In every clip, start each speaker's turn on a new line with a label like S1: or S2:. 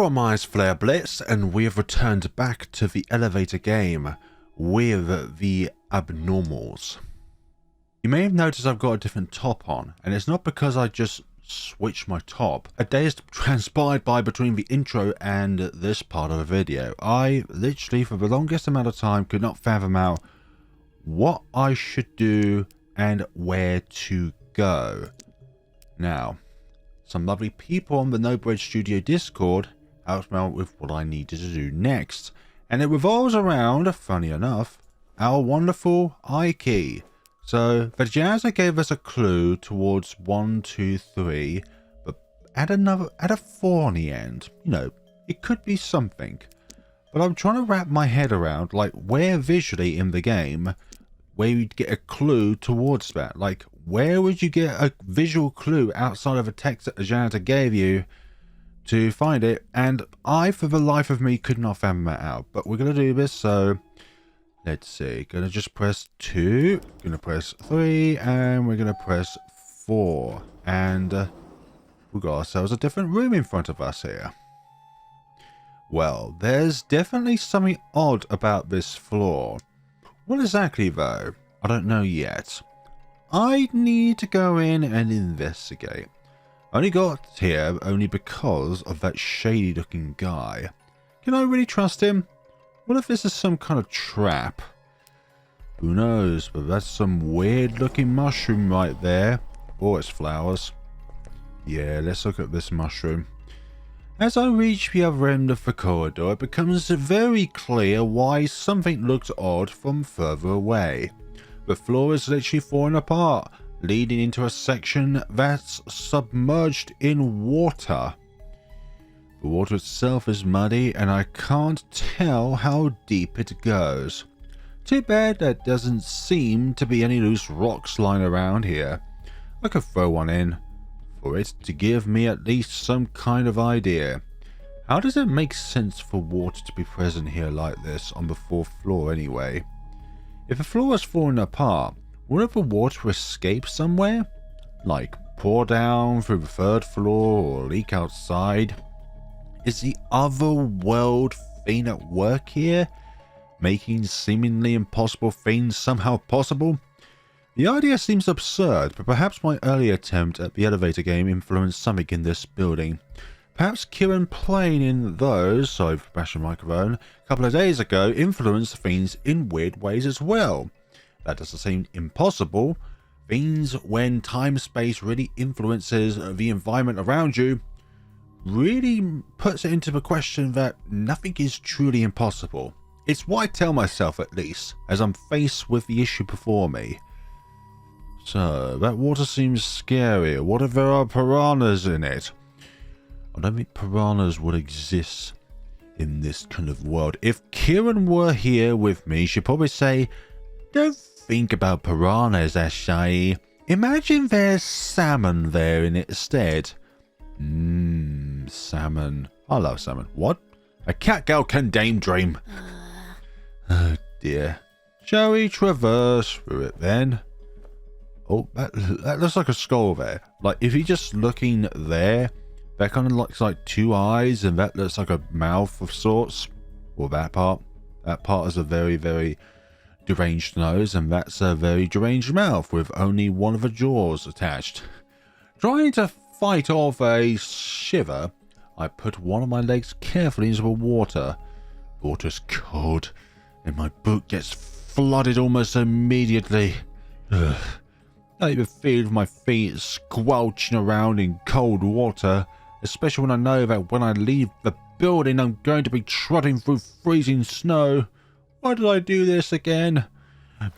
S1: Hello, my name's Flare Blitz, and we have returned back to the elevator game with the Abnormals. You may have noticed I've got a different top on, and it's not because I just switched my top. A day has transpired by between the intro and this part of the video. I literally, for the longest amount of time, could not fathom out what I should do and where to go. Now, some lovely people on the NoBreadStudios Discord helped me out with what I needed to do next. And it revolves around, funny enough, our wonderful I key. So the janitor gave us a clue towards 1, 2, 3, but add a 4 on the end. You know, it could be something. But I'm trying to wrap my head around, like, where visually in the game, where you'd get a clue towards that. Like, where would you get a visual clue outside of a text that the janitor gave you to find it? And I, for the life of me, could not fathom that out. But we're going to do this, so let's see. Going to just press 2, going to press 3, and we're going to press 4. And we've got ourselves a different room in front of us here. Well, there's definitely something odd about this floor. What exactly, though? I don't know yet. I need to go in and investigate. I only got here only because of that shady looking guy. Can I really trust him? What if this is some kind of trap? Who knows, but that's some weird looking mushroom right there. Oh, it's flowers. Yeah, let's look at this mushroom. As I reach the other end of the corridor, it becomes very clear why something looked odd from further away. The floor is literally falling apart, leading into a section that's submerged in water. The water itself is muddy, and I can't tell how deep it goes. Too bad there doesn't seem to be any loose rocks lying around here. I could throw one in, for it to give me at least some kind of idea. How does it make sense for water to be present here like this on the 4th floor anyway? If the floor is falling apart, wouldn't the water escape somewhere? Like pour down through the 3rd floor or leak outside? Is the other world thing at work here, making seemingly impossible things somehow possible? The idea seems absurd, but perhaps my early attempt at the elevator game influenced something in this building. Perhaps Kieran playing in those, sorry for bashing the microphone, a couple of days ago influenced things in weird ways as well. That doesn't seem impossible. Things when time-space really influences the environment around you really puts it into the question that nothing is truly impossible. It's what I tell myself, at least, as I'm faced with the issue before me. So, that water seems scary. What if there are piranhas in it? I don't think piranhas would exist in this kind of world. If Kieran were here with me, she'd probably say, "Don't think about piranhas, Asahi. Imagine there's salmon there instead." Salmon. I love salmon. What? A catgirl can daydream. Oh dear. Shall we traverse through it then? Oh, that looks like a skull there. Like, if you're just looking there, that kind of looks like 2 eyes, and that looks like a mouth of sorts. Or that part. That part is a very, very deranged nose, and that's a very deranged mouth with only one of the jaws attached. Trying to fight off a shiver, I put one of my legs carefully into the water. The water's cold, and my boot gets flooded almost immediately. Ugh. I even feel my feet squelching around in cold water, especially when I know that when I leave the building I'm going to be trotting through freezing snow. Why did I do this again?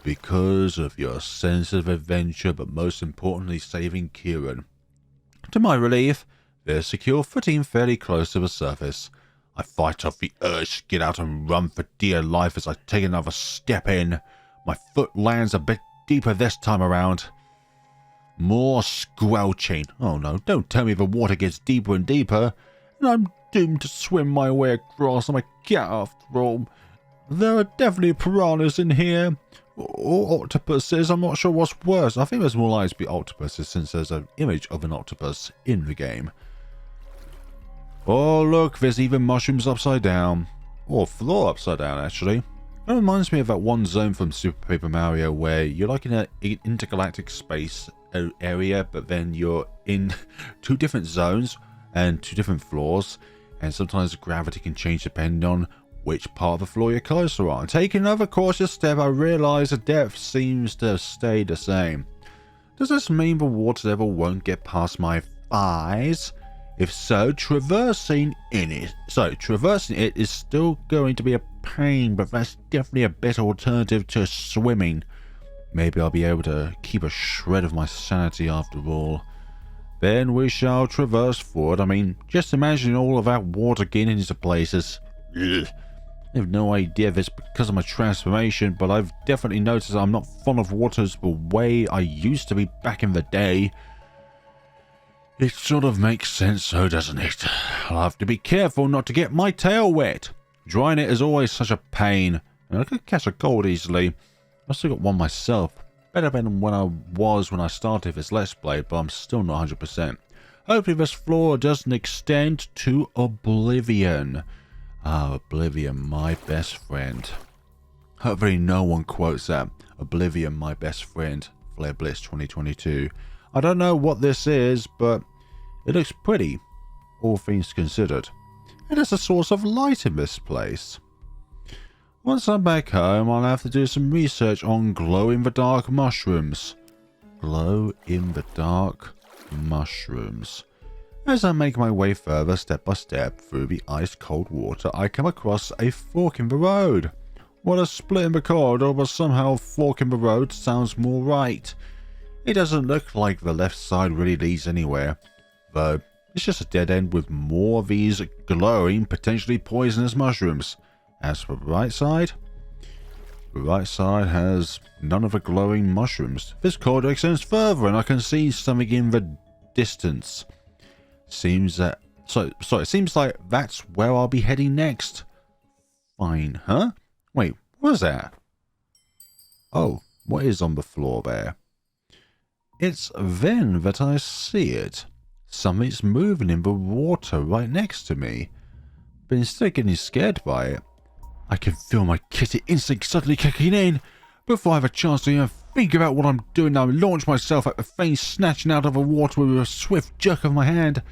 S1: Because of your sense of adventure, but most importantly saving Kieran. To my relief, there's secure footing fairly close to the surface. I fight off the urge to get out and run for dear life as I take another step in. My foot lands a bit deeper this time around. More squelching. Oh no, don't tell me the water gets deeper and deeper, and I'm doomed to swim my way across. I'm a cat after all. There are definitely piranhas in here. Or octopuses. I'm not sure what's worse. I think there's more likely to be octopuses since there's an image of an octopus in the game. Oh, look, there's even mushrooms upside down. Or floor upside down, actually. It reminds me of that one zone from Super Paper Mario where you're like in an intergalactic space area, but then you're in 2 different zones and 2 different floors, and sometimes gravity can change depending on which part of the floor you're closer on. Taking another cautious step, I realise the depth seems to stay the same. Does this mean the water level won't get past my thighs? If so, traversing it is still going to be a pain, but that's definitely a better alternative to swimming. Maybe I'll be able to keep a shred of my sanity after all. Then we shall traverse forward. I mean, just imagine all of that water getting into places. Ugh. I have no idea if it's because of my transformation, but I've definitely noticed I'm not fond of waters the way I used to be back in the day. It sort of makes sense, though, doesn't it? I'll have to be careful not to get my tail wet. Drying it is always such a pain, and I could catch a cold easily. I still got one myself. Better than when I was when I started this Let's Play, but I'm still not 100%. Hopefully this floor doesn't extend to oblivion. Ah, oblivion, my best friend. Hopefully no one quotes that. Oblivion, my best friend. Flare Blitz 2022. I don't know what this is, but it looks pretty, all things considered. And there's a source of light in this place. Once I'm back home, I'll have to do some research on glow-in-the-dark mushrooms. Glow-in-the-dark mushrooms. As I make my way further step by step through the ice-cold water, I come across a fork in the road. What a split in the corridor, but somehow a fork in the road sounds more right. It doesn't look like the left side really leads anywhere, though it's just a dead end with more of these glowing, potentially poisonous mushrooms. As for the right side has none of the glowing mushrooms. This corridor extends further and I can see something in the distance. It seems like that's where I'll be heading next. Fine, huh? Wait, what was that? Oh, what is on the floor there? It's then that I see it. Something's moving in the water right next to me. But instead of getting scared by it, I can feel my kitty instinct suddenly kicking in. Before I have a chance to even think about what I'm doing, I launch myself at the thing, snatching out of the water with a swift jerk of my hand.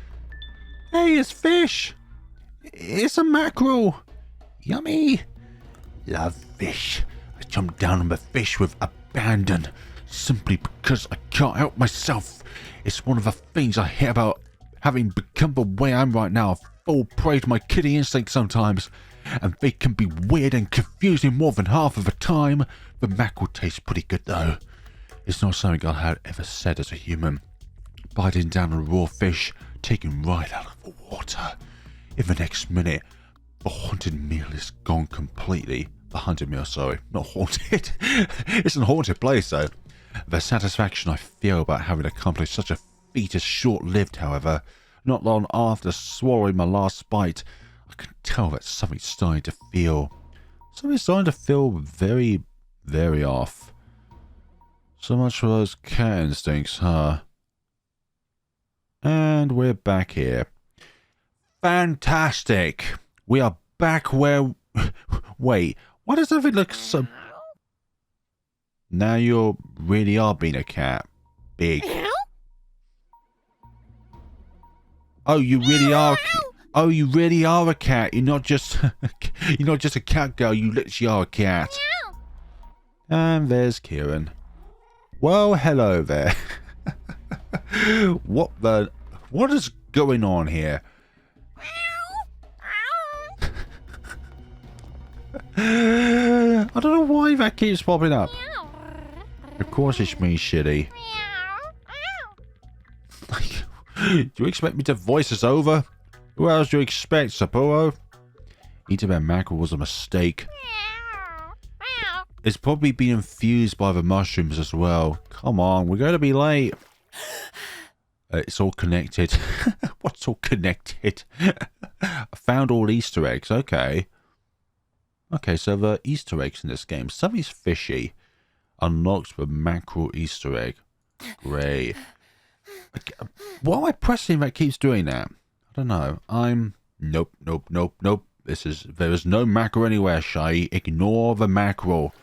S1: Hey, it's fish! It's a mackerel! Yummy! Love fish. I jump down on the fish with abandon, simply because I can't help myself. It's one of the things I hear about having become the way I am right now. I fall prey to my kitty instinct sometimes, and they can be weird and confusing more than half of the time. The mackerel tastes pretty good though. It's not something I had ever said as a human. Biting down on a raw fish, taken right out of the water. In the next minute, the haunted meal is gone completely. The haunted meal, sorry, not haunted. It's a haunted place though. The satisfaction I feel about having accomplished such a feat is short-lived, however. Not long after swallowing my last bite, I can tell that something's starting to feel very, very off. So much for those cat instincts, huh? And we're back here. Fantastic! We are back where... Wait, why does everything look so... Now you really are being a cat. Big. Oh, you really are... Oh, you really are a cat. You're not just... You're not just a cat girl. You literally are a cat. And there's Kieran. Well, hello there. What is going on here? I don't know why that keeps popping up. Of course it's me, shitty. Do you expect me to voice this over? Who else do you expect, Sapporo? Eating that mackerel was a mistake. It's probably been infused by the mushrooms as well. Come on, we're going to be late. It's all connected. What's all connected? I found all Easter eggs. Okay. Okay, so the Easter eggs in this game. Something's fishy. Unlocks the mackerel Easter egg. Great. What am I pressing that keeps doing that? I don't know. I'm Nope, nope, nope, nope. There is no mackerel anywhere, Shy. Ignore the mackerel.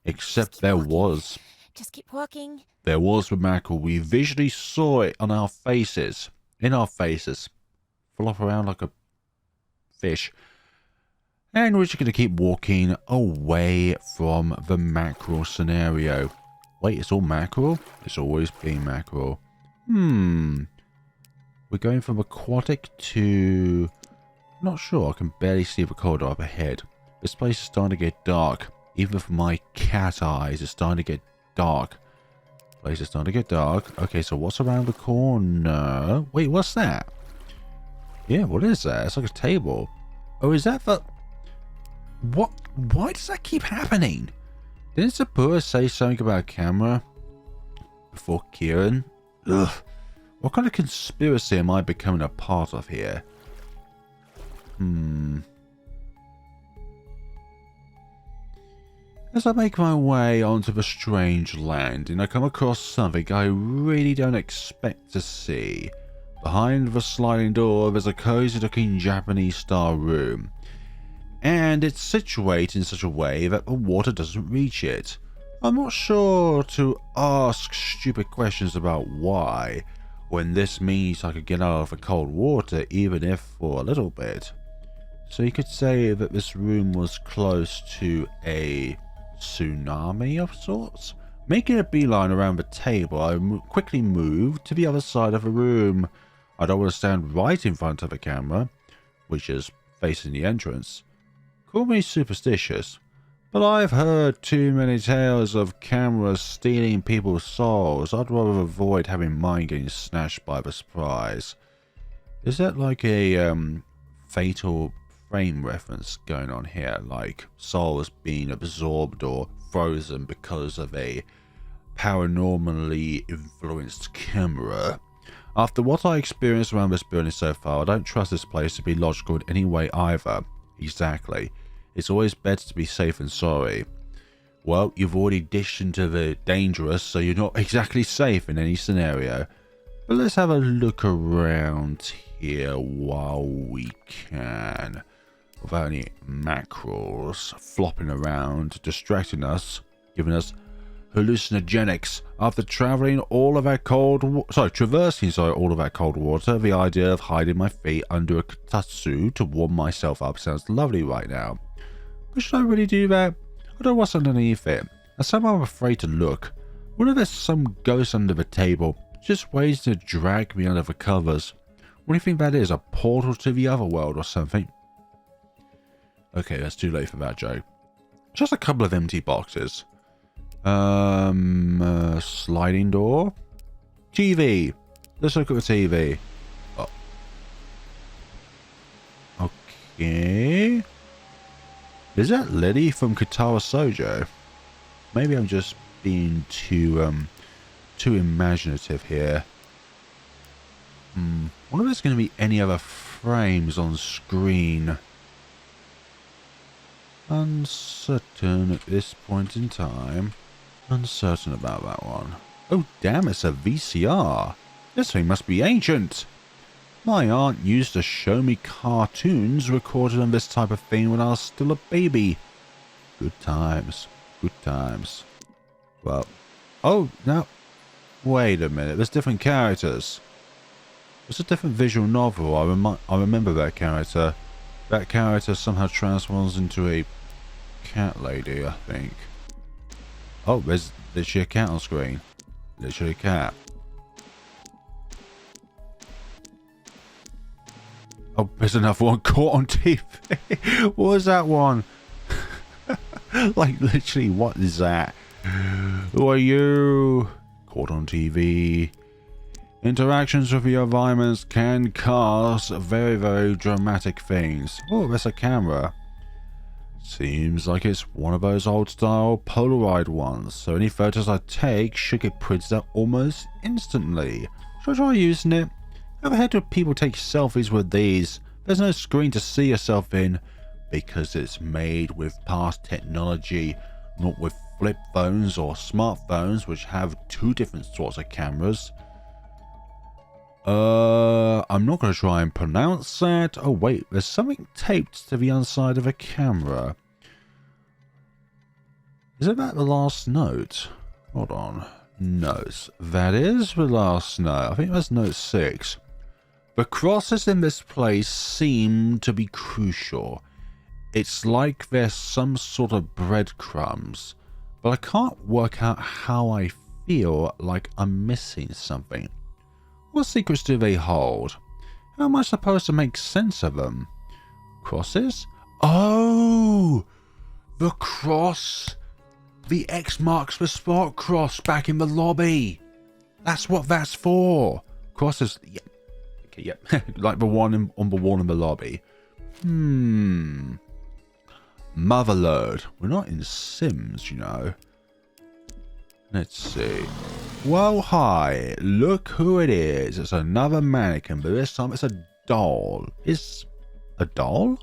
S1: Except there was.
S2: Just keep walking.
S1: There was the mackerel. We visually saw it on our faces. In our faces. Flop around like a fish. And we're just going to keep walking away from the mackerel scenario. Wait, it's all mackerel? It's always been mackerel. We're going from aquatic to... Not sure. I can barely see the corridor up ahead. This place is starting to get dark. Even for my cat eyes, it's starting to get dark. Place is starting to get dark. Okay, so what's around the corner? Wait, what's that? Yeah, what is that? It's like a table. Oh, is that the... What? Why does that keep happening? Didn't Sabura say something about a camera before Kieran? Ugh. What kind of conspiracy am I becoming a part of here? As I make my way onto the strange landing, I come across something I really don't expect to see. Behind the sliding door, there's a cozy-looking Japanese-style room. And it's situated in such a way that the water doesn't reach it. I'm not sure to ask stupid questions about why, when this means I could get out of the cold water even if for a little bit. So you could say that this room was close to a tsunami of sorts. Making a beeline around the table, I quickly moved to the other side of the room. I don't want to stand right in front of the camera, which is facing the entrance. Call me superstitious, but I've heard too many tales of cameras stealing people's souls. I'd rather avoid having mine getting snatched by the surprise. Is that like a fatal frame reference going on here? Like souls being absorbed or frozen because of a paranormally influenced camera? After what I experienced around this building so far, I don't trust this place to be logical in any way either. Exactly. It's always better to be safe than sorry. Well, you've already dished into the dangerous, so you're not exactly safe in any scenario. But let's have a look around here while we can. Without any mackerels flopping around, distracting us, giving us hallucinogenics. After traversing all of our cold water, the idea of hiding my feet under a katatsu to warm myself up sounds lovely right now. But should I really do that? I don't know what's underneath it, and somehow I'm afraid to look. What if there's some ghost under the table, just waiting to drag me under the covers? What do you think that is, a portal to the other world or something? Okay, that's too late for that joke. Just a couple of empty boxes. Sliding door? TV! Let's look at the TV. Oh. Okay. Is that Liddy from Katara Sojo? Maybe I'm just being too imaginative here. Wonder if there's going to be any other frames on screen. Uncertain at this point in time. Uncertain about that one. Oh damn, it's a VCR. This thing must be ancient. My aunt used to show me cartoons recorded on this type of thing when I was still a baby. Good times. Good times. Well. Oh, no. Wait a minute. There's different characters. It's a different visual novel. I remember that character. That character somehow transforms into a cat lady, I think. Oh, there's literally a cat on screen. Literally a cat. Oh, there's another one caught on TV. What was that one? Like, literally, what is that? Who are you? Caught on TV. Interactions with your environments can cause very, very dramatic things. Oh, there's a camera. Seems like it's one of those old-style Polaroid ones, so any photos I take should get printed out almost instantly. Should I try using it? I've had people take selfies with these. There's no screen to see yourself in because it's made with past technology, not with flip phones or smartphones which have two different sorts of cameras. I'm not going to try and pronounce that. Oh, wait. There's something taped to the underside of a camera. Is it that the last note? Hold on. Notes. That is the last note. I think that's note 6. The crosses in this place seem to be crucial. It's like there's some sort of breadcrumbs. But I can't work out how I feel like I'm missing something. What secrets do they hold? How am I supposed to make sense of them? Crosses? Oh! The cross! The X marks the spot cross back in the lobby! That's what that's for! Crosses... Yeah. Okay, yeah. Like the one on the wall in the lobby. Motherlode. We're not in Sims, you know. Let's see. Well, hi. Look who it is. It's another mannequin, but this time it's a doll. It's a doll?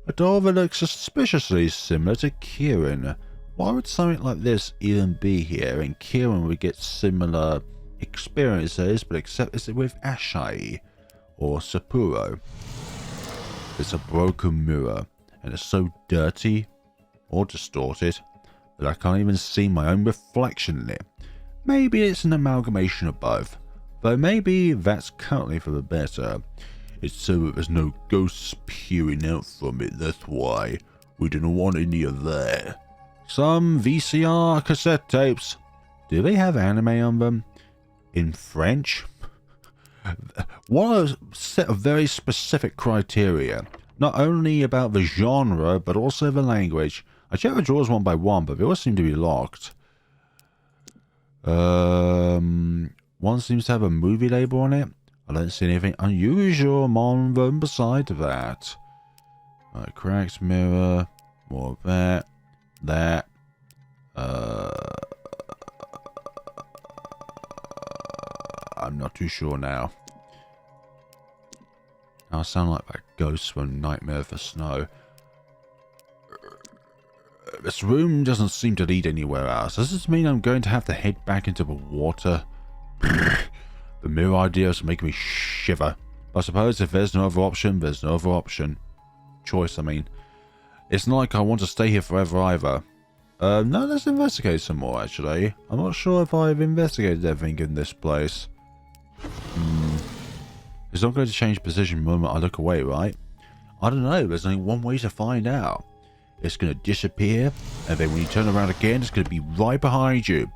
S1: A doll that looks suspiciously similar to Kieran. Why would something like this even be here? And Kieran would get similar experiences, but except it's with Asahi or Sapporo. It's a broken mirror, and it's so dirty or distorted that I can't even see my own reflection in it. Maybe it's an amalgamation of both, though maybe that's currently for the better. It's so that there's no ghosts peering out from it, that's why. We don't want any of that. Some VCR cassette tapes. Do they have anime on them? In French? What a set of very specific criteria. Not only about the genre, but also the language. I checked the drawers one by one, but they all seem to be locked. One seems to have a movie label on it. I don't see anything unusual on them beside that. Right, cracked mirror. More of that. That. I'm not too sure now. I sound like that ghost from Nightmare for Snow. This room doesn't seem to lead anywhere else. Does this mean I'm going to have to head back into the water? The mirror idea is making me shiver. I suppose if there's no other option, there's no other option. Choice, I mean. It's not like I want to stay here forever either. No, let's investigate some more, actually. I'm not sure if I've investigated everything in this place. It's not going to change position the moment I look away, right? I don't know. There's only one way to find out. It's going to disappear, and then when you turn around again, it's going to be right behind you.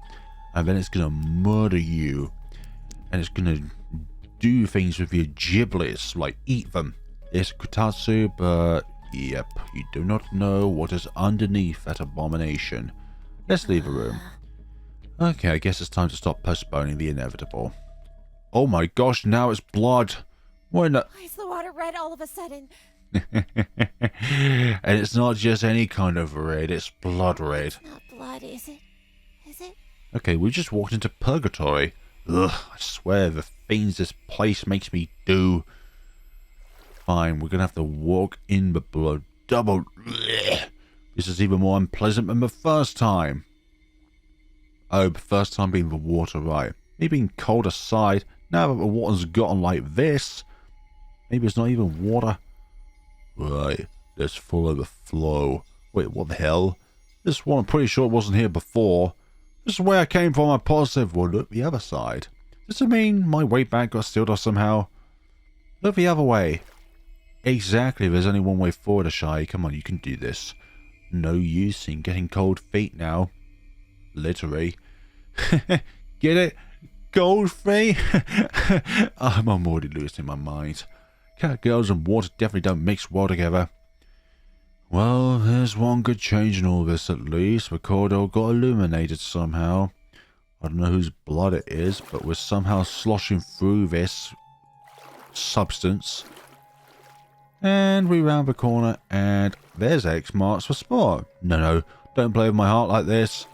S1: And then it's going to murder you. And it's going to do things with your giblets, like eat them. It's Kutatsu, but yep, you do not know what is underneath that abomination. Let's leave the room. Okay, I guess it's time to stop postponing the inevitable. Oh my gosh, now it's blood. Why
S2: is the water red all of a sudden?
S1: And it's not just any kind of red, it's blood red.
S2: It's not blood, is it? Is it?
S1: Okay, we just walked into purgatory. Ugh, I swear the things this place makes me do. Fine, we're gonna have to walk in the blood. Double. Blech. This is even more unpleasant than the first time. Oh, the first time being the water, right. Me being cold aside, now that the water's gotten like this, maybe it's not even water. Right, let's follow the flow. Wait, what the hell? This one I'm pretty sure wasn't here before. This is where I came from, I'm positive. Well, look the other side. Does it mean my way back got sealed off somehow? Look the other way. Exactly, there's only one way forward, Asahi. Come on, you can do this. No use in getting cold feet now. Literally. Get it? Cold feet? I'm already losing my mind. Catgirls and water definitely don't mix well together. Well, there's one good change in all this at least. The corridor got illuminated somehow. I don't know whose blood it is, but we're somehow sloshing through this substance. And we round the corner and there's X marks the spot. No, don't play with my heart like this.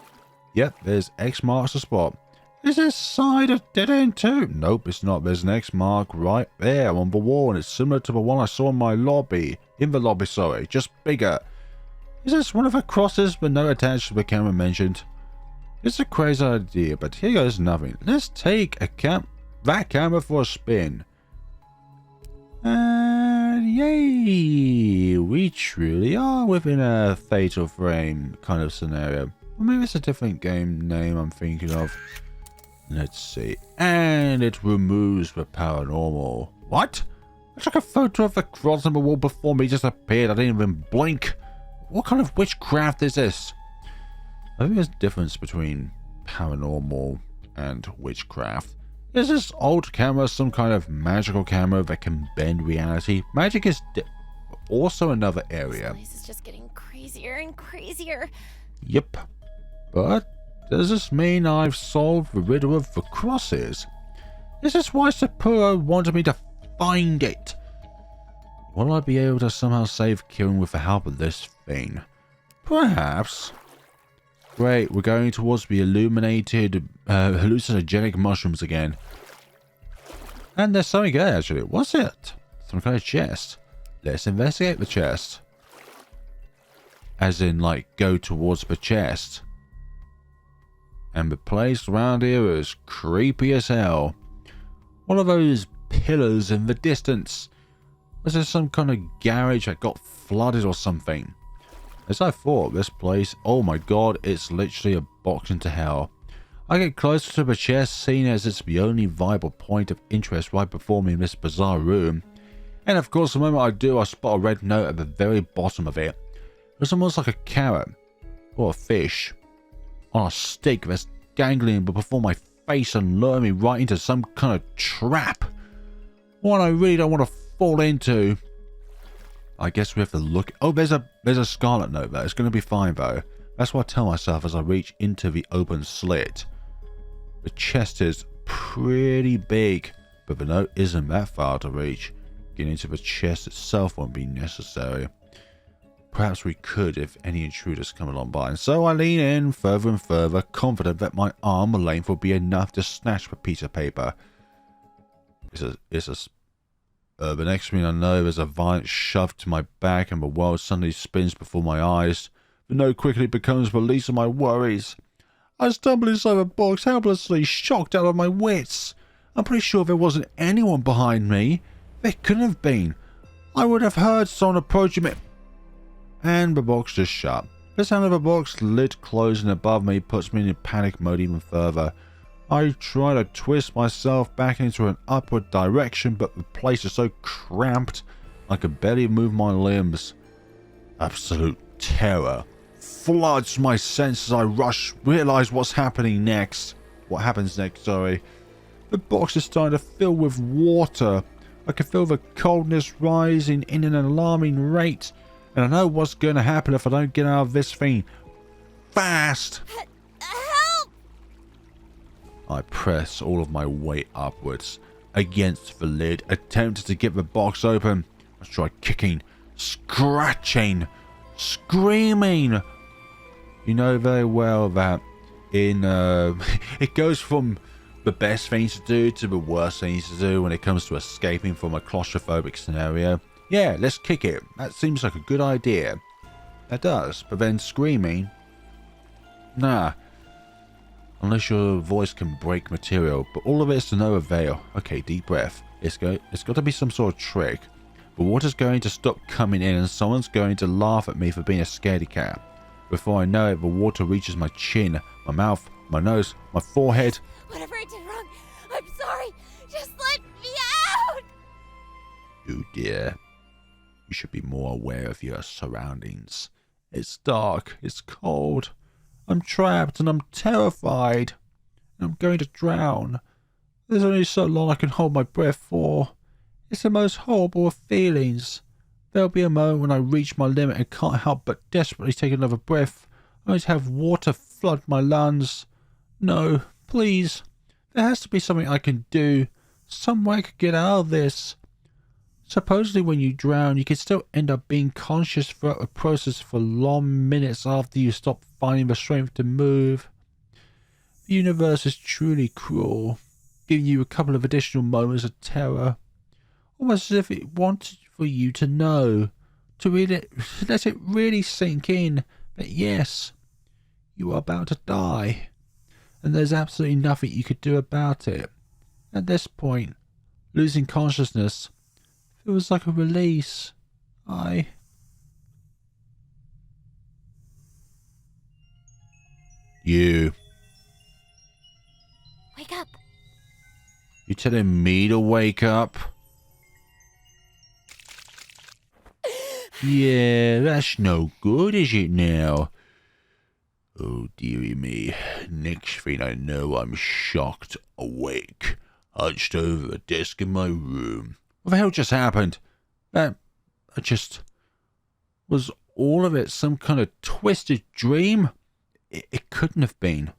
S1: Yep, there's X marks the spot. Is this side a dead end too? Nope, it's not. There's an X mark right there on the wall, and it's similar to the one I saw in my lobby. In the lobby, sorry, just bigger. Is this one of the crosses but no attached to the camera mentioned? It's a crazy idea, but here goes nothing. Let's take a camp. that camera for a spin. And yay, we truly are within a Fatal Frame kind of scenario. Or maybe it's a different game name I'm thinking of. Let's see. And it removes the paranormal. What? It's like a photo of the cross on the wall before me just appeared. I didn't even blink. What kind of witchcraft is this? I think there's a difference between paranormal and witchcraft. Is this old camera some kind of magical camera that can bend reality? Magic is also another area.
S2: This place is just getting crazier and crazier.
S1: Yep. But does this mean I've solved the riddle of the crosses? Is this why Sapporo wanted me to find it? Will I be able to somehow save Kieran with the help of this thing? Perhaps. Great, we're going towards the illuminated hallucinogenic mushrooms again. And there's something there actually. What's it? Some kind of chest. Let's investigate the chest. As in, like, go towards the chest. And the place around here is creepy as hell. What are those pillars in the distance? Was there some kind of garage that got flooded or something? As I thought, this place, oh my god, it's literally a box into hell. I get closer to the chest, seeing as it's the only viable point of interest right before me in this bizarre room. And of course, the moment I do, I spot a red note at the very bottom of it. It's almost like a carrot, or a fish, on a stick that's dangling before my face and luring me right into some kind of trap. One I really don't want to fall into. I guess we have to look. Oh, there's a scarlet note there. It's going to be fine though. That's what I tell myself as I reach into the open slit. The chest is pretty big, but the note isn't that far to reach. Getting into the chest itself won't be necessary. Perhaps we could if any intruders come along by. And so I lean in further and further, confident that my arm length will be enough to snatch the piece of paper. The next thing I know, there's a violent shove to my back and the world suddenly spins before my eyes. The note quickly becomes the least of my worries. I stumble inside the box, helplessly shocked out of my wits. I'm pretty sure there wasn't anyone behind me. There couldn't have been. I would have heard someone approaching me. And the box just shut. The sound of the box lid closing above me puts me in panic mode even further. I try to twist myself back into an upward direction, but the place is so cramped I can barely move my limbs. Absolute terror floods my senses. I realize what's happening next. What happens next, sorry. The box is starting to fill with water. I can feel the coldness rising in an alarming rate. And I know what's going to happen if I don't get out of this thing fast.
S2: Help!
S1: I press all of my weight upwards against the lid, attempting to get the box open. I try kicking, scratching, screaming. You know very well that in it goes from the best things to do to the worst things to do when it comes to escaping from a claustrophobic scenario. Yeah, let's kick it. That seems like a good idea. That does, but then screaming? Nah. Unless your voice can break material, but all of it is to no avail. Okay, deep breath. It's got to be some sort of trick. But water's going to stop coming in and someone's going to laugh at me for being a scaredy cat. Before I know it, the water reaches my chin, my mouth, my nose, my forehead.
S2: Whatever I did wrong, I'm sorry. Just let me out!
S1: Oh dear. You should be more aware of your surroundings. It's dark, it's cold. I'm trapped and I'm terrified. I'm going to drown. There's only so long I can hold my breath for. It's the most horrible of feelings. There'll be a moment when I reach my limit and can't help but desperately take another breath, only to have water flood my lungs. No, please. There has to be something I can do. Some way I could get out of this. Supposedly when you drown, you can still end up being conscious throughout the process for long minutes after you stop finding the strength to move. The universe is truly cruel, giving you a couple of additional moments of terror. Almost as if it wanted for you to know, to let it really sink in that yes, you are about to die, and there's absolutely nothing you could do about it. At this point, losing consciousness feels like a release. You.
S2: Wake up.
S1: You telling me to wake up? Yeah, that's no good, is it now? Oh, dearie me. Next thing I know, I'm shocked, awake, hunched over a desk in my room. What the hell just happened? Was all of it some kind of twisted dream? It couldn't have been.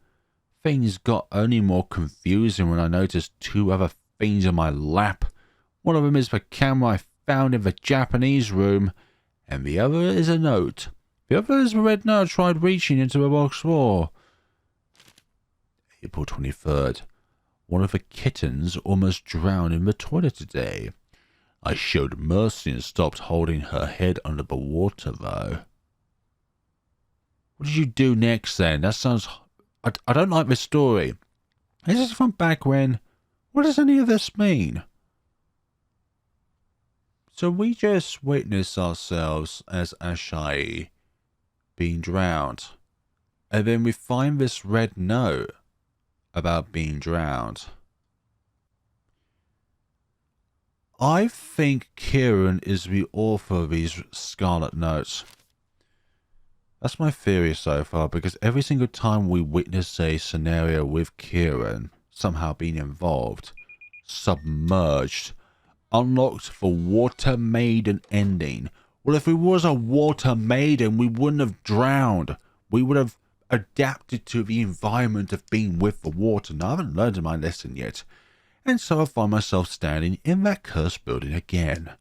S1: Things got only more confusing when I noticed two other things in my lap. One of them is the camera I found in the Japanese room, and the other is a note. The other is the red note I tried reaching into the box for. April 23rd. One of the kittens almost drowned in the toilet today. I showed mercy and stopped holding her head under the water, though. What did you do next, then? That sounds... I don't like this story. Is this from back when? What does any of this mean? So we just witness ourselves as Asahi being drowned. And then we find this red note about being drowned. I think Kieran is the author of these Scarlet Notes. That's my theory so far, because every single time we witness a scenario with Kieran somehow being involved, submerged, unlocked the Water Maiden ending. Well, if we was a Water Maiden, we wouldn't have drowned. We would have adapted to the environment of being with the water. Now, I haven't learned my lesson yet. And so I find myself standing in that cursed building again.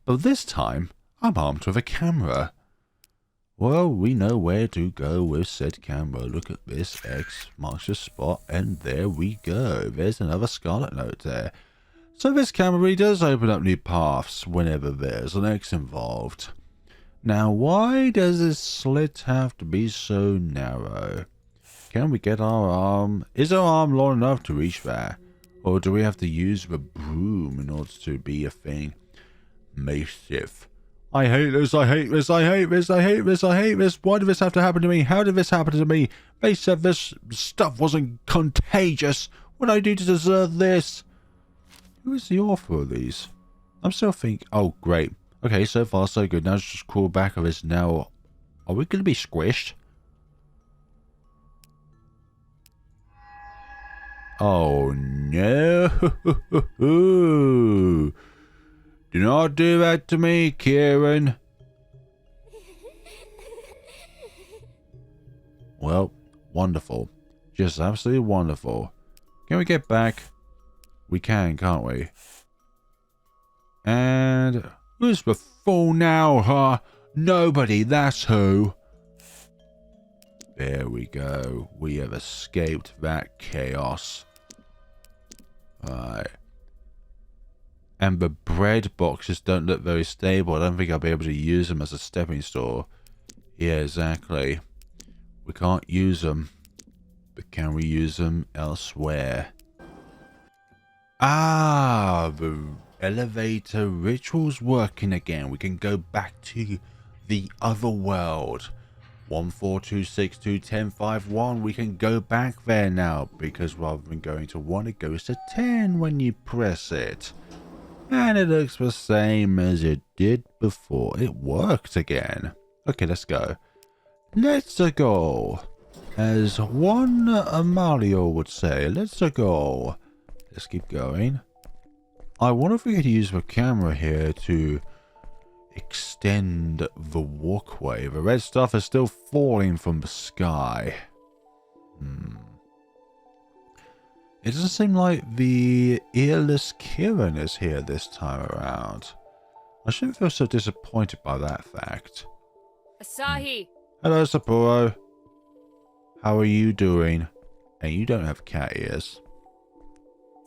S1: But this time, I'm armed with a camera. Well, we know where to go with said camera. Look at this. X marks the spot, and there we go. There's another Scarlet Note there. So this camera really does open up new paths whenever there's an X involved. Now, why does this slit have to be so narrow? Can we get our arm? Is our arm long enough to reach there? Or do we have to use the broom in order to be a thing? Massive. I hate this, I hate this, I hate this, I hate this, I hate this. Why did this have to happen to me? How did this happen to me? They said this stuff wasn't contagious. What did I do to deserve this? Who is the author of these? I'm still thinking... Oh, great. Okay, so far so good. Now let's just crawl back of this. Now, are we going to be squished? Oh, no. Do not do that to me, Kieran. Well, wonderful. Just absolutely wonderful. Can we get back? We can, can't we? And who's the fool now, huh? Nobody, that's who. There we go. We have escaped that chaos. Right. And the bread boxes don't look very stable. I don't think I'll be able to use them as a stepping stone. Yeah, exactly. We can't use them. But can we use them elsewhere? Ah, the elevator ritual's working again. We can go back to the other world. 142621051. We can go back there now, because rather than going to 1, it goes to 10 when you press it. And it looks the same as it did before. It worked again. Okay, let's go. Let's go. As one Mario would say, let's go. Let's keep going. I wonder if we could use the camera here to extend the walkway. The red stuff is still falling from the sky. It doesn't seem like the earless Kieran is here this time around. I shouldn't feel so disappointed by that fact.
S3: Asahi!
S1: Hello, Sapporo. How are you doing? And you don't have cat ears.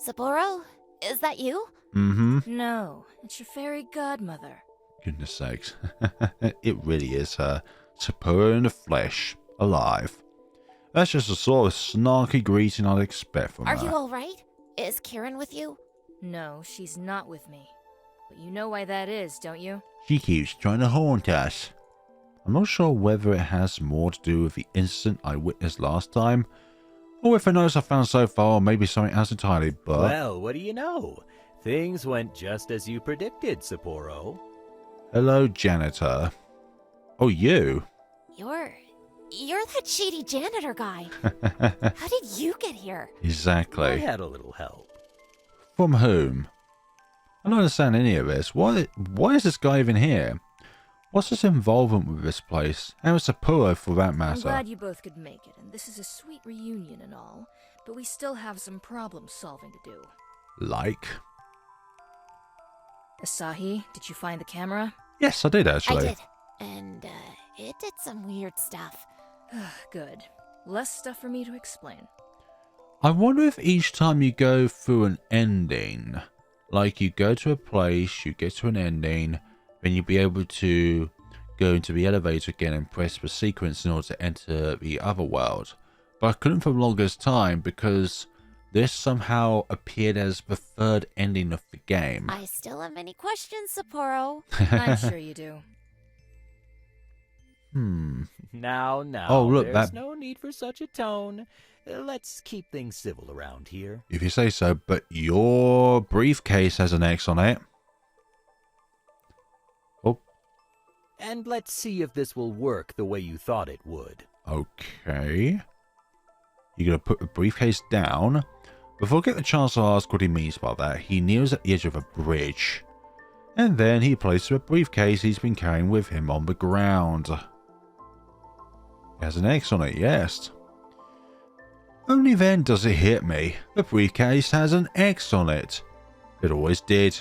S2: Sapporo? Is that you?
S1: Mm-hmm.
S3: No, it's your fairy godmother.
S1: Goodness sakes. It really is her. Sapporo in the flesh. Alive. That's just the sort of snarky greeting I'd expect from her.
S2: Are you alright? Is Kieran with you?
S3: No, she's not with me. But you know why that is, don't you?
S1: She keeps trying to haunt us. I'm not sure whether it has more to do with the incident I witnessed last time, or if the notes I found so far, maybe something else entirely, but...
S4: Well, what do you know? Things went just as you predicted, Sapporo.
S1: Hello, janitor. Oh, you?
S2: You're that shady janitor guy. How did you get here?
S4: I
S1: Exactly.
S4: had a little help.
S1: From whom? I don't understand any of this. Why is this guy even here? What's his involvement with this place? And with Sapporo, for that
S3: I'm
S1: matter.
S3: glad you both could make it, and this is a sweet reunion and all, but we still have some problem solving to do.
S1: Like?
S3: Asahi, did you find the camera?
S1: Yes, I did actually.
S2: I did. And, it did some weird stuff.
S3: Good. Less stuff for me to explain.
S1: I wonder if each time you go through an ending, like you go to a place, you get to an ending, then you'll be able to go into the elevator again and press the sequence in order to enter the other world. But I couldn't for the longest time because this somehow appeared as the third ending of the game.
S2: I still have many questions, Sapporo.
S3: I'm sure you do.
S4: Now,
S1: Oh, look,
S4: there's
S1: that-
S4: no need for such a tone. Let's keep things civil around here.
S1: If you say so, but your briefcase has an X on it. Oh,
S4: And let's see if this will work the way you thought it would.
S1: okay. You're going to put the briefcase down. Before I get the chance to ask what he means by that, he kneels at the edge of a bridge. And then he places the briefcase he's been carrying with him on the ground. It has an X on it, yes. Only then does it hit me. The briefcase has an X on it. It always did.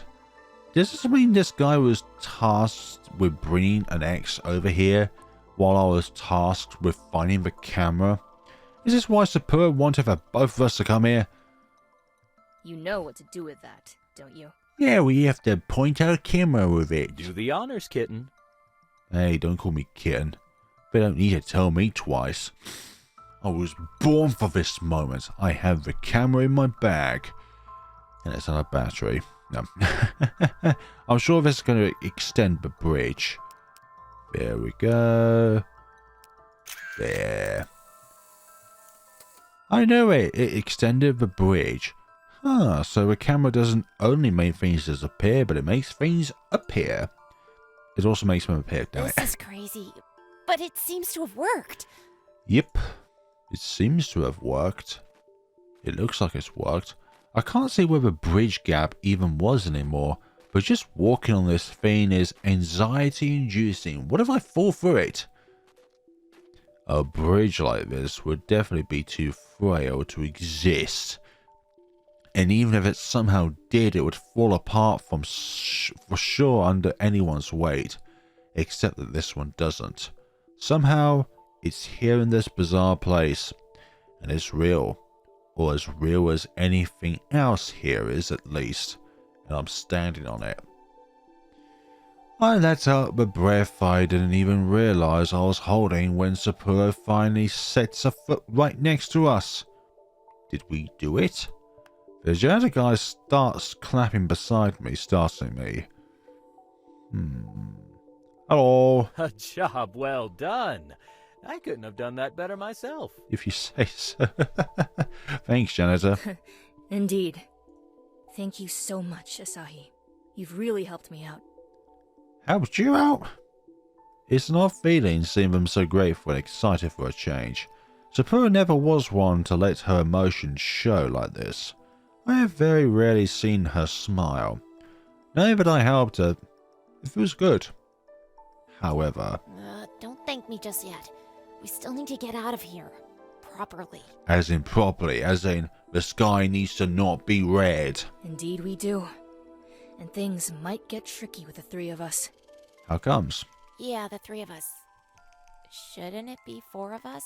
S1: Does this mean this guy was tasked with bringing an X over here while I was tasked with finding the camera? Is this why Sapporo wanted for both of us to come here?
S3: You know what to do with that, don't you?
S1: Yeah, we have to point our camera with it.
S4: Do the honors, kitten.
S1: Hey, don't call me kitten. They don't need to tell me twice. I was born for this moment. I have the camera in my bag. And it's on a battery. No. I'm sure this is going to extend the bridge. There we go. There. I know it. It extended the bridge. Huh, so the camera doesn't only make things disappear, but it makes things appear. It also makes them appear, damn it.
S2: This is crazy. But it seems to have worked.
S1: Yep. It seems to have worked. It looks like it's worked. I can't see where the bridge gap even was anymore, but just walking on this thing is anxiety inducing. What if I fall through it? A bridge like this would definitely be too frail to exist. And even if it somehow did, it would fall apart for sure under anyone's weight. Except that this one doesn't. Somehow, it's here in this bizarre place. And it's real. Or as real as anything else here is, at least. And I'm standing on it. I let out the breath I didn't even realize I was holding when Sapporo finally sets a foot right next to us. Did we do it? The janitor guy starts clapping beside me, startling me. Hello.
S4: A job well done. I couldn't have done that better myself.
S1: If you say so. Thanks, janitor.
S3: Indeed. Thank you so much, Asahi. You've really helped me out.
S1: Helped you out? It's an odd feeling seeing them so grateful and excited for a change. Sapporo never was one to let her emotions show like this. I have very rarely seen her smile. Now that I helped her, it feels good. However,
S2: Don't thank me just yet. We still need to get out of here. Properly.
S1: as in properly, as in the sky needs to not be red.
S3: Indeed we do. And things might get tricky with the three of us.
S1: How comes?
S2: Yeah, the three of us. Shouldn't it be four of us?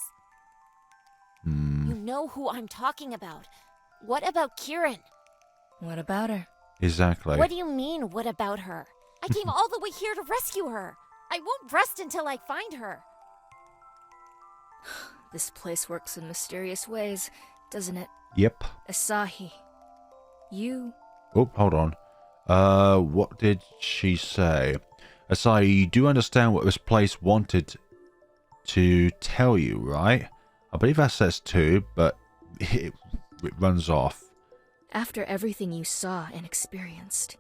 S1: Hmm,
S2: You know who I'm talking about. What about Kieran?
S3: What about her?
S1: exactly.
S2: What do you mean, what about her? I came all the way here to rescue her. I won't rest until I find her.
S3: This place works in mysterious ways, doesn't it?
S1: Yep.
S3: Asahi. You...
S1: Oh, hold on. What did she say? Asahi, you do understand what this place wanted to tell you, right? I believe that says to, but it runs off.
S3: After everything you saw and experienced,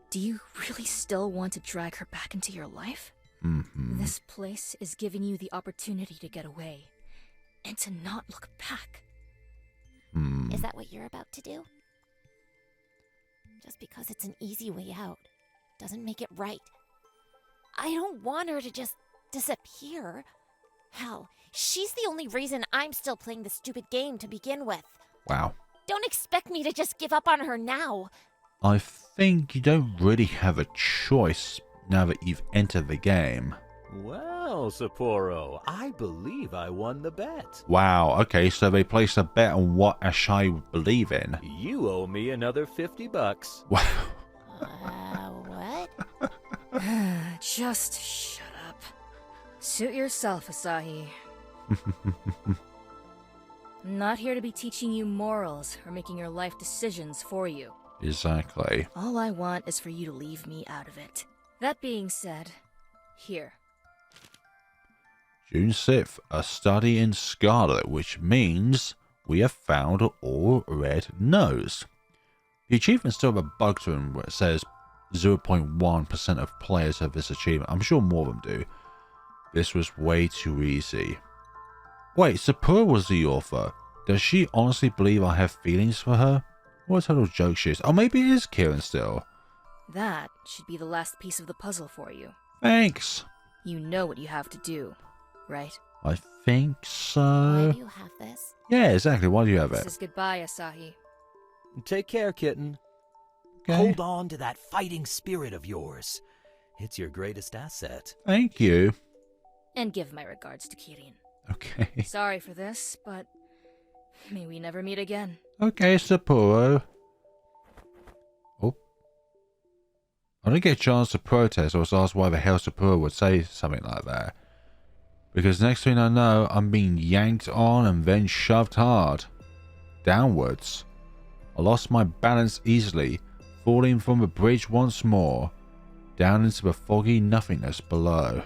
S3: do you really still want to drag her back into your life?
S1: Mm-hmm.
S3: This place is giving you the opportunity to get away, and to not look back.
S2: Is that what you're about to do? Just because it's an easy way out doesn't make it right. I don't want her to just disappear. Hell, she's the only reason I'm still playing this stupid game to begin with.
S1: Wow.
S2: Don't expect me to just give up on her now.
S1: I think you don't really have a choice now that you've entered the game.
S4: Well, Sapporo, I believe I won the bet.
S1: Wow, okay, so they placed a bet on what Asahi would believe in.
S4: You owe me another $50.
S1: Wow.
S2: What?
S3: Just shut up. Suit yourself, Asahi. I'm not here to be teaching you morals or making your life decisions for you.
S1: Exactly.
S3: All I want is for you to leave me out of it. That being said, here.
S1: June 6th, a study in Scarlet, which means we have found all red nose. The achievement still have a bug to them where it says 0.1% of players have this achievement. I'm sure more of them do. This was way too easy. Wait, Sapporo was the author. Does she honestly believe I have feelings for her? What a total joke she is. Oh, maybe it is Kieran still.
S3: That should be the last piece of the puzzle for you.
S1: Thanks.
S3: You know what you have to do, right?
S1: I think
S2: Why
S1: so.
S2: do you have this?
S1: Yeah, exactly. Why do you have
S3: This
S1: it?
S3: is goodbye, Asahi.
S4: Take care, kitten.
S1: Okay.
S4: Hold on to that fighting spirit of yours. It's your greatest asset.
S1: Thank you.
S3: And give my regards to Kirin.
S1: Okay.
S3: Sorry for this, but may we never meet again.
S1: Okay, Sapporo. Oh. I didn't get a chance to protest. I was asked why the hell Sapporo would say something like that. Because next thing I know, I'm being yanked on and then shoved hard. Downwards. I lost my balance easily, falling from the bridge once more, down into the foggy nothingness below.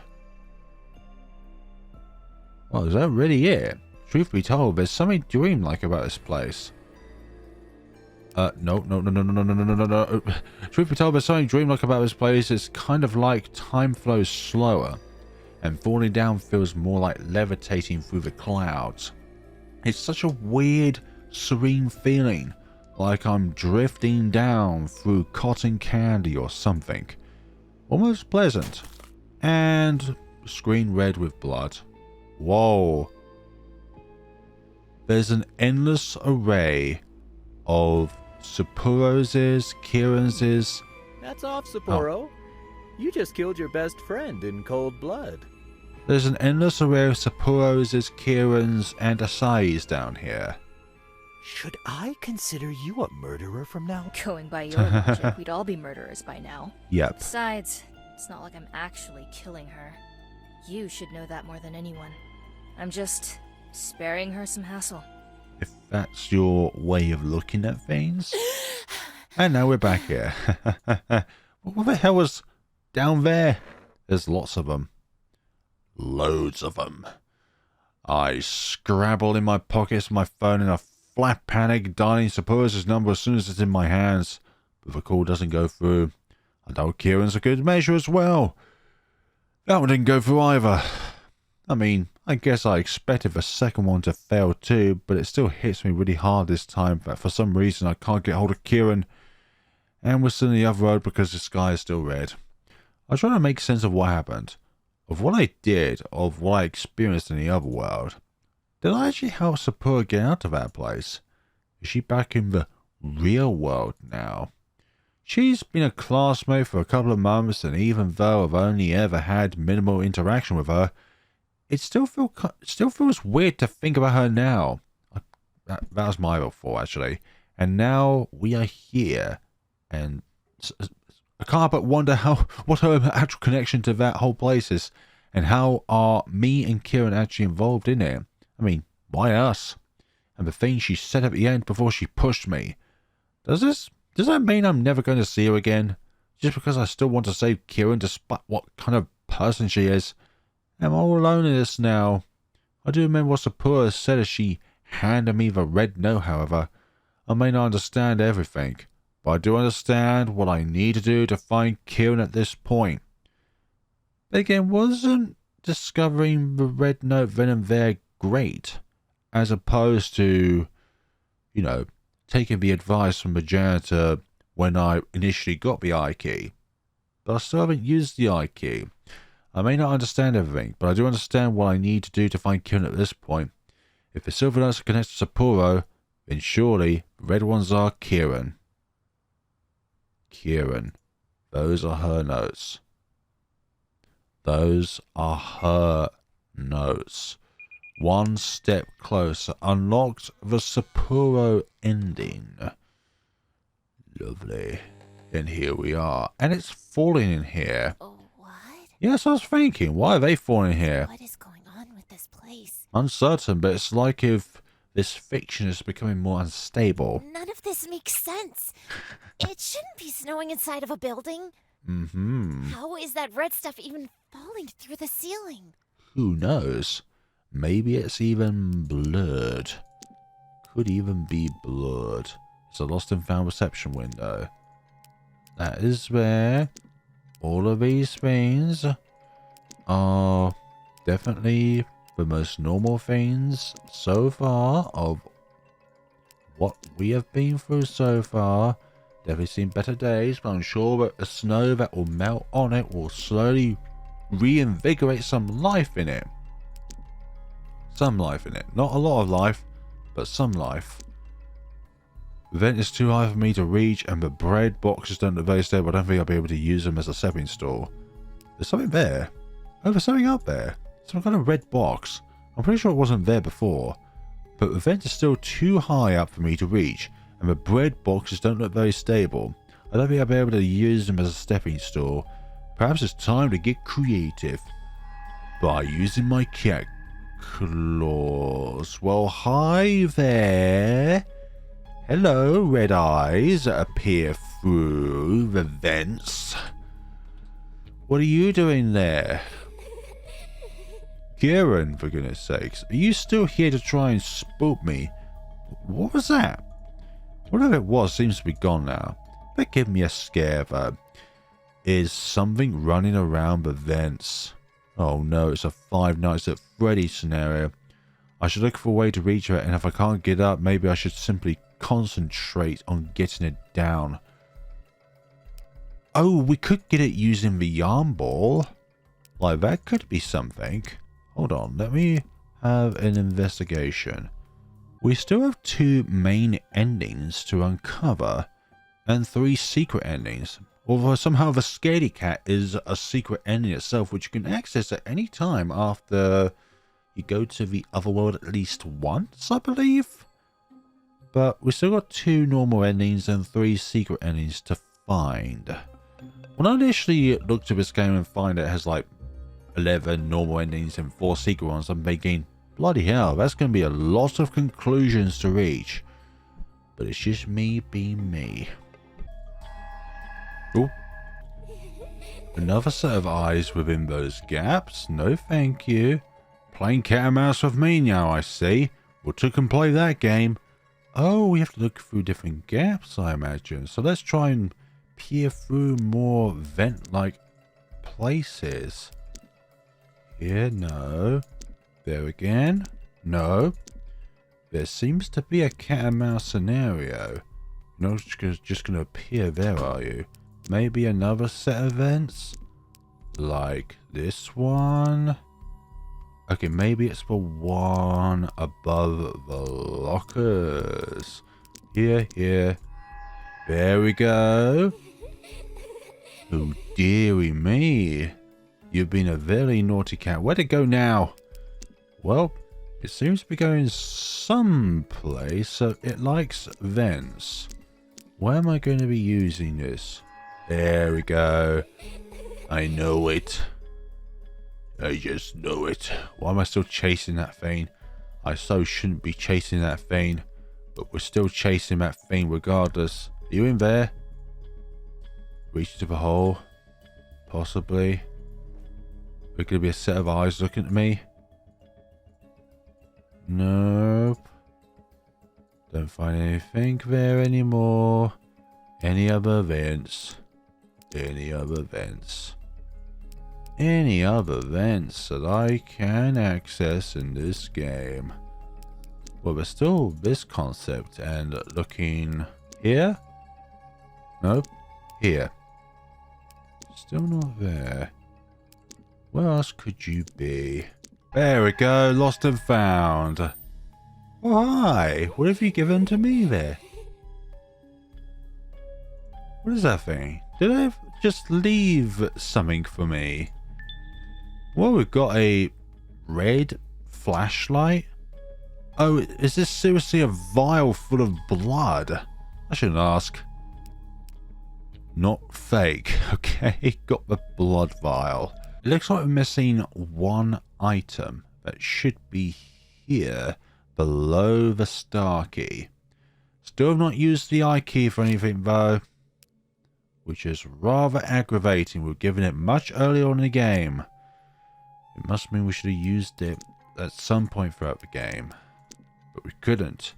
S1: Well, is that really it? Truth be told, there's something dreamlike about this place. No. Truth be told, there's something dreamlike about this place. It's kind of like time flows slower, and falling down feels more like levitating through the clouds. It's such a weird, serene feeling, like I'm drifting down through cotton candy or something. Almost pleasant. And screen red with blood. Whoa. There's an endless array of Sapporo's, Kieran's.
S4: That's off, Sapporo. You just killed your best friend in cold blood.
S1: There's an endless array of Sapporo's, Kieran's, and Asahi's down here.
S4: Should I consider you a murderer from now?
S3: Going by your logic, we'd all be murderers by now.
S1: Yep.
S3: Besides, it's not like I'm actually killing her. You should know that more than anyone. I'm just sparing her some hassle.
S1: If that's your way of looking at things. And now we're back here. What the hell was down there? There's lots of them. Loads of them. I scrabble in my pockets, my phone in a flat panic, dialing Sapporo's number as soon as it's in my hands. But the call doesn't go through. I know Kieran's a good measure as well. That one didn't go through either. I mean, I guess I expected the second one to fail too, but it still hits me really hard this time that for some reason I can't get hold of Kieran. And we're still in the other road because the sky is still red. I try to make sense of what happened, of what I did, of what I experienced in the other world. Did I actually help Sapporo get out of that place? Is she back in the real world now? She's been a classmate for a couple of months, and even though I've only ever had minimal interaction with her, it still feels weird to think about her now. That was my fault, actually. And now we are here, and I can't but wonder what her actual connection to that whole place is, and how are me and Kieran actually involved in it. I mean, why us? And the thing she said at the end before she pushed me. Does this Does that mean I'm never going to see her again? Just because I still want to save Kieran despite what kind of person she is? I'm all alone in this now. I do remember what Sapura said as she handed me the red note, however. I may not understand everything, but I do understand what I need to do to find Kieran at this point. But again, wasn't discovering the red note then and there great? As opposed to, you know, taking the advice from the janitor when I initially got the eye key. But I still haven't used the eye key. I may not understand everything, but I do understand what I need to do to find Kirin at this point. If the silver notes are connected to Sapporo, then surely the red ones are Kieran. Kieran. Those are her notes. Those are her notes. One step closer. Unlocked the Sapporo ending. Lovely. And here we are. And it's falling in here.
S2: Oh, what?
S1: Yes, I was thinking. Why are they falling here?
S2: What is going on with this place?
S1: Uncertain, but it's like if this fiction is becoming more unstable.
S2: None of this makes sense. It shouldn't be snowing inside of a building.
S1: Mm-hmm.
S2: How is that red stuff even falling through the ceiling?
S1: Who knows? Maybe it's even blurred. Could even be blurred. It's a lost and found reception window. That is where all of these things are definitely the most normal things so far of what we have been through so far. Definitely seen better days, but I'm sure that the snow that will melt on it will slowly reinvigorate some life in it. Some life in it. Not a lot of life, but some life. The vent is too high for me to reach, and the bread boxes don't look very stable. I don't think I'll be able to use them as a stepping stool. There's something there. Oh, there's something up there. Some kind of red box. I'm pretty sure it wasn't there before. But the vent is still too high up for me to reach, and the bread boxes don't look very stable. I don't think I'll be able to use them as a stepping stool. Perhaps it's time to get creative by using my cat claws. Well, hi there. Hello, red eyes that appear through the vents. What are you doing there? Kieran, for goodness sakes, are you still here to try and spook me? What was that? Whatever it was seems to be gone now. That gave me a scare though. Is something running around the vents? Oh no, it's a Five Nights at Freddy's scenario. I should look for a way to reach her, and if I can't get up, maybe I should simply concentrate on getting it down. Oh, we could get it using the yarn ball. Like, that could be something. Hold on, let me have an investigation. We still have 2 main endings to uncover, and 3 secret endings. Although somehow the Scaredy Cat is a secret ending itself, which you can access at any time after you go to the other world at least once, I believe. But we still got 2 normal endings and 3 secret endings to find. When I initially looked at this game and find it has like 11 normal endings and 4 secret ones, I'm thinking, bloody hell, that's going to be a lot of conclusions to reach. But it's just me being me. Oh. Another set of eyes within those gaps. No thank you. Playing cat and mouse with me now, I see. We'll take and play that game. Oh, we have to look through different gaps, I imagine. So let's try and peer through more vent-like places. Here, no. There again. No. There seems to be a cat and mouse scenario. You're not just going to appear there, are you? Maybe another set of vents? Like this one? Okay, maybe it's the one above the lockers. Here. There we go. Oh, dearie me. You've been a very naughty cat. Where'd it go now? Well, it seems to be going someplace, so it likes vents. Where am I going to be using this? There we go. I know it. I just know it. Why am I still chasing that thing? I so shouldn't be chasing that thing. But we're still chasing that thing regardless. Are you in there? Reach to the hole. Possibly. There could be a set of eyes looking at me. Nope. Don't find anything there anymore. Any other vents? Any other vents? Any other vents that I can access in this game? Well, there's still this concept and looking here? Nope. Here. Still not there. Where else could you be? There we go. Lost and found. Oh, hi. What have you given to me there? What is that thing? Did I just leave something for me? Well, we've got a red flashlight. Oh, is this seriously a vial full of blood? I shouldn't ask. Not fake, okay? Got the blood vial. It looks like we're missing one item that should be here below the star key. Still have not used the I key for anything though, which is rather aggravating. We're given it much earlier on in the game. It must mean we should have used it at some point throughout the game, but we couldn't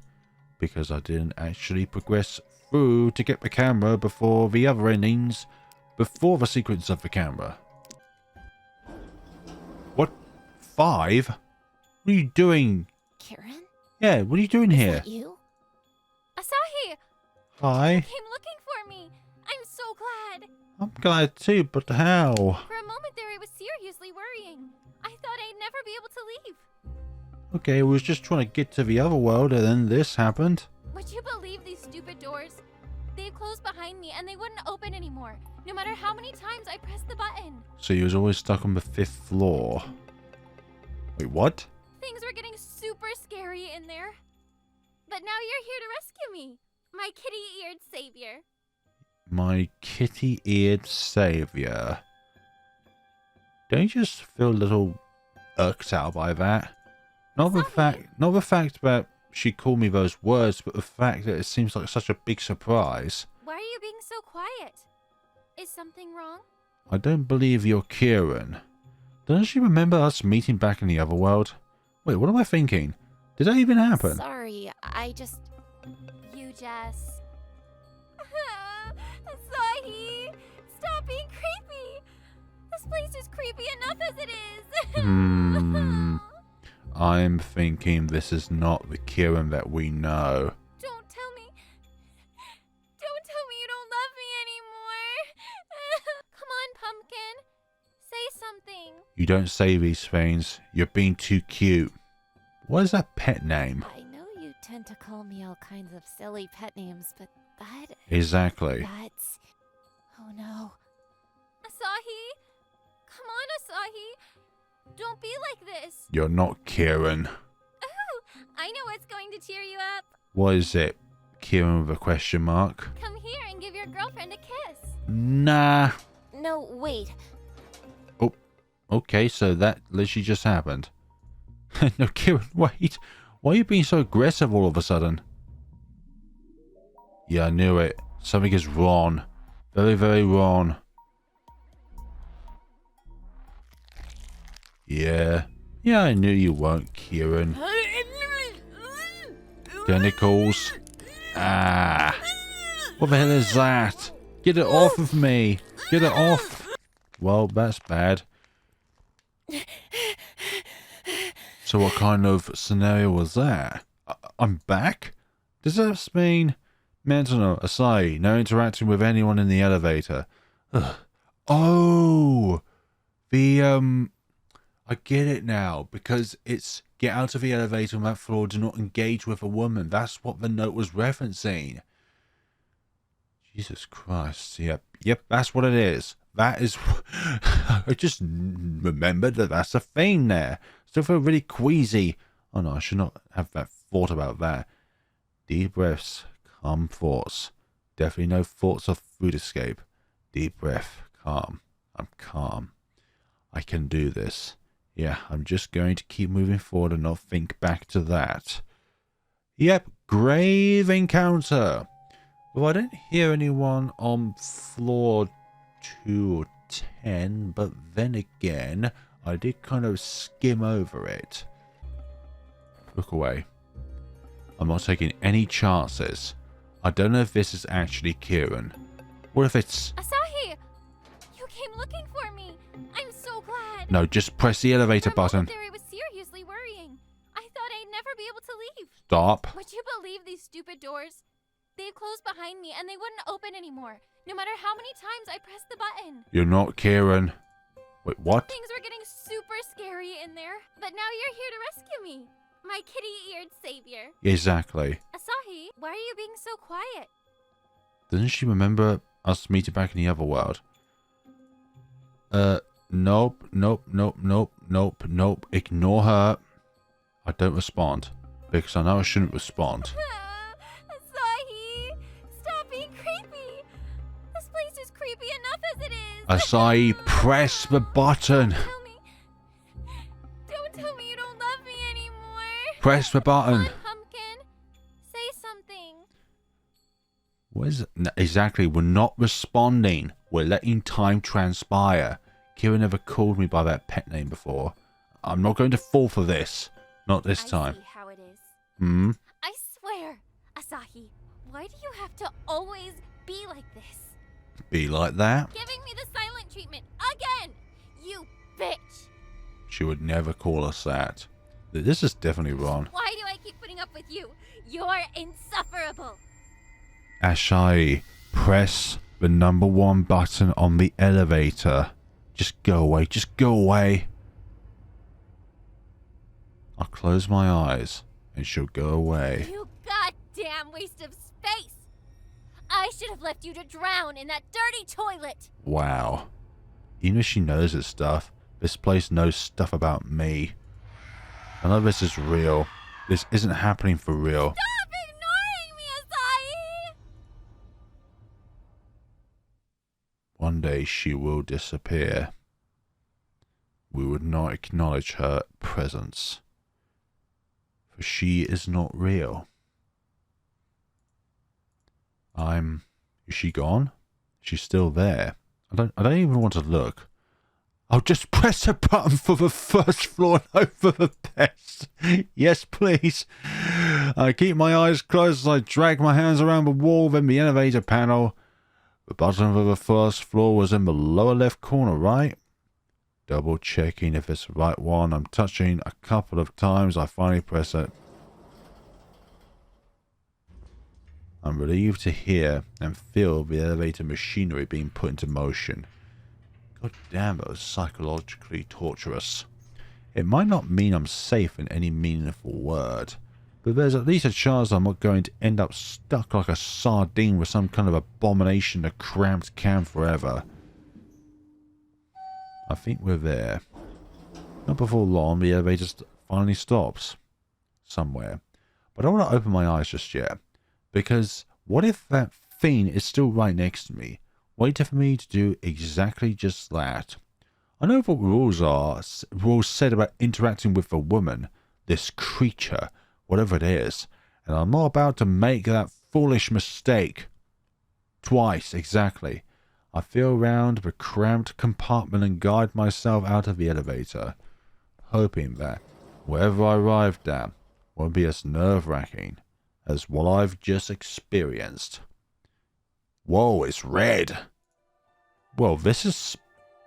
S1: because I didn't actually progress through to get the camera before the other endings, before the sequence of the camera. What? 5? What are you doing?
S2: Kieran?
S1: Yeah, what are you doing
S2: Is
S1: here?
S2: that you?
S3: Asahi!
S1: Hi.
S3: You came looking for me. I'm so glad.
S1: I'm glad too, but how?
S3: For a moment there, it was seriously worrying. I thought I'd never be able to leave.
S1: Okay, I was just trying to get to the other world and then this happened.
S3: Would you believe these stupid doors? They've closed behind me and they wouldn't open anymore, no matter how many times I pressed the button.
S1: So you was always stuck on the 5th floor. Wait, what?
S3: Things were getting super scary in there. But now you're here to rescue me, my kitty-eared savior.
S1: My kitty-eared savior. Don't you just feel a little irked out by that? Not the fact that she called me those words, but the fact that it seems like such a big surprise.
S3: Why are you being so quiet? Is something wrong?
S1: I don't believe you're Kieran. Doesn't she remember us meeting back in the other world? Wait, what am I thinking? Did that even happen?
S2: Sorry, I just...
S3: You, Jess. Asahi! Stop being creepy! This place is creepy enough as it is!
S1: I'm thinking this is not the Kieran that we know.
S3: Don't tell me you don't love me anymore! Come on, Pumpkin! Say something!
S1: You don't say these things. You're being too cute. What is that pet name?
S2: I know you tend to call me all kinds of silly pet names, but that...
S1: Exactly.
S2: That's... Oh no.
S3: Asahi! Come on, Asahi! Don't be like this!
S1: You're not Kieran.
S3: Ooh! I know what's going to cheer you up!
S1: What is it? Kieran with a question mark?
S3: Come here and give your girlfriend a kiss!
S1: Nah.
S2: No, wait.
S1: Oh, okay, so that literally just happened. No, Kieran, wait. Why are you being so aggressive all of a sudden? Yeah, I knew it. Something is wrong. Very, very wrong. Yeah. Yeah, I knew you weren't Kieran. Tentacles. Ah. What the hell is that? Get it off of me. Get it off. Well, that's bad. So what kind of scenario was that? I'm back? Does that mean... Mentano, Asahi, no interacting with anyone in the elevator. Ugh. Oh! The, I get it now, because it's get out of the elevator on that floor, do not engage with a woman. That's what the note was referencing. Jesus Christ. Yep, that's what it is. That is... I just remembered that that's a thing there. Still feel really queasy. Oh no, I should not have that thought about that. Deep breaths, calm thoughts. Definitely no thoughts of food escape. Deep breath, calm. I'm calm. I can do this. Yeah, I'm just going to keep moving forward and not think back to that. Yep, grave encounter. Well, I didn't hear anyone on floor 210, but then again, I did kind of skim over it. Look away. I'm not taking any chances. I don't know if this is actually Kieran. What if it's...
S2: Asahi! You came looking for me! I'm so glad!
S1: No, just press the elevator button.
S2: There it was seriously worrying. I thought I'd never be able to leave.
S1: Stop.
S2: Would you believe these stupid doors? They've closed behind me and they wouldn't open anymore, no matter how many times I pressed the button.
S1: You're not Kieran. Wait, what?
S2: Things were getting super scary in there, but now you're here to rescue me. My kitty-eared savior.
S1: Exactly.
S2: Asahi, why are you being so quiet?
S1: Doesn't she remember us meeting back in the other world? Nope. Ignore her. I don't respond. Because I know I shouldn't respond.
S2: Asahi, stop being creepy. This place is creepy enough as it is.
S1: Asahi, press the button.
S2: Don't tell me you don't love me anymore.
S1: Press the button.
S2: Come on, Pumpkin. Say something.
S1: What is it? No, exactly, we're not responding. We're letting time transpire. Kieran never called me by that pet name before. I'm not going to fall for this. Not this time.
S2: I see how it is.
S1: Hmm?
S2: I swear, Asahi, why do you have to always be like this?
S1: Be like that?
S2: Giving me the silent treatment again! You bitch!
S1: She would never call us that. This is definitely wrong.
S2: Why do I keep putting up with you? You're insufferable!
S1: Asahi, press the number 1 button on the elevator. Just go away. Just go away. I'll close my eyes and she'll go away.
S2: You goddamn waste of space! I should have left you to drown in that dirty toilet!
S1: Wow. Even if she knows this stuff, this place knows stuff about me. I know this is real. This isn't happening for real.
S2: Stop ignoring me, Asahi!
S1: One day she will disappear. We would not acknowledge her presence. For she is not real. Is she gone? She's still there. I don't even want to look. I'll just press a button for the first floor and hope for the best. Yes, please. I keep my eyes closed as I drag my hands around the wall, then the elevator panel. The button for the first floor was in the lower left corner, right? Double checking if it's the right one. I'm touching a couple of times. I finally press it. I'm relieved to hear and feel the elevator machinery being put into motion. God damn, that was psychologically torturous. It might not mean I'm safe in any meaningful word, but there's at least a chance I'm not going to end up stuck like a sardine with some kind of abomination in a cramped can forever. I think we're there. Not before long, the elevator finally stops. Somewhere. But I don't want to open my eyes just yet. Because what if that thing is still right next to me, waiting for me to do exactly just that? I know what rules are. Rules said about interacting with a woman, this creature, whatever it is. And I'm not about to make that foolish mistake. Twice, exactly. I feel around the cramped compartment and guide myself out of the elevator, hoping that wherever I arrived at won't be as nerve-wracking as what I've just experienced. Whoa, it's red. Well, this is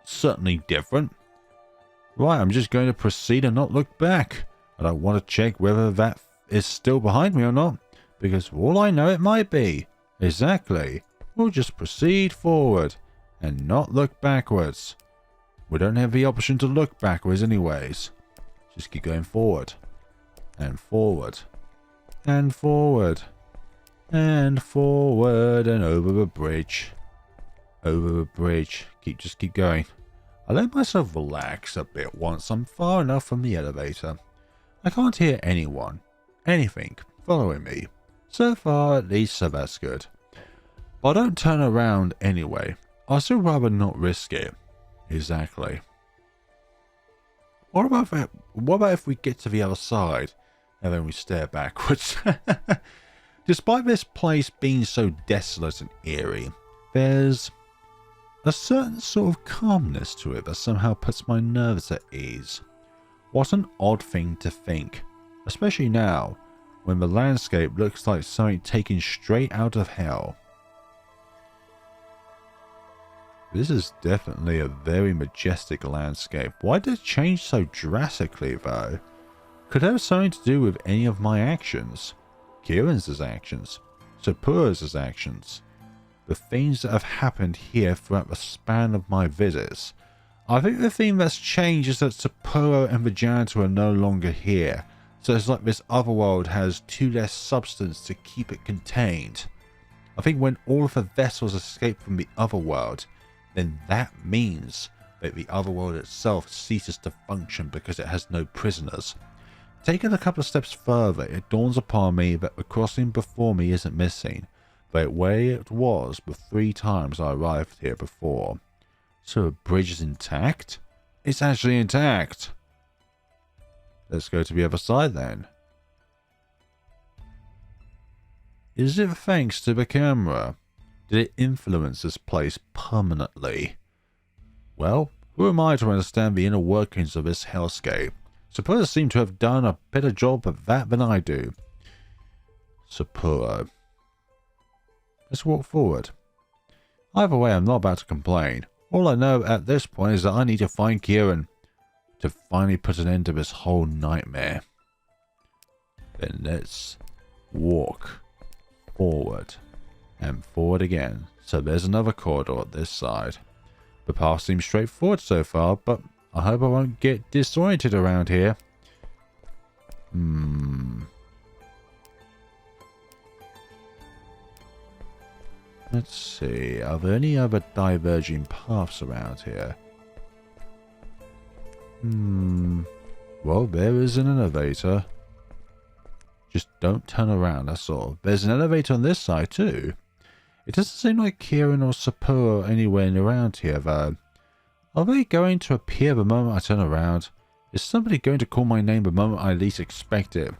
S1: certainly different. Right, I'm just going to proceed and not look back. I don't want to check whether that is still behind me or not, because for all I know it might be. Exactly. We'll just proceed forward and not look backwards. We don't have the option to look backwards anyways. Just keep going forward. And forward. And forward. And forward and over the bridge. Over the bridge. Just keep going. I let myself relax a bit once I'm far enough from the elevator. I can't hear anyone, anything, following me. So far, at least, so that's good. But I don't turn around anyway. I'd still rather not risk it. Exactly. What about if we get to the other side and then we stare backwards? Despite this place being so desolate and eerie, there's a certain sort of calmness to it that somehow puts my nerves at ease. What an odd thing to think, especially now, when the landscape looks like something taken straight out of hell. This is definitely a very majestic landscape. Why did it change so drastically though? Could it have something to do with any of my actions? Kieran's actions? Sapporo's actions? The things that have happened here throughout the span of my visits? I think the thing that's changed is that Sapporo and the janitor are no longer here. So it's like this other world has too less substance to keep it contained. I think when all of the vessels escape from the other world, then that means that the other world itself ceases to function because it has no prisoners. Taking a couple of steps further, it dawns upon me that the crossing before me isn't missing, but where it was the 3 times I arrived here before. So the bridge is intact? It's actually intact! Let's go to the other side then. Is it thanks to the camera? Did it influence this place permanently? Well, who am I to understand the inner workings of this hellscape? Sapporo seem to have done a better job of that than I do. Sapporo. Let's walk forward. Either way, I'm not about to complain. All I know at this point is that I need to find Kieran to finally put an end to this whole nightmare. Then let's walk forward and forward again. So there's another corridor at this side. The path seems straightforward so far, but I hope I won't get disoriented around here. Let's see, are there any other diverging paths around here? Well, there is an elevator. Just don't turn around, that's all. There's an elevator on this side too. It doesn't seem like Kieran or Sapporo are anywhere around here though. Are they going to appear the moment I turn around? Is somebody going to call my name the moment I least expect it?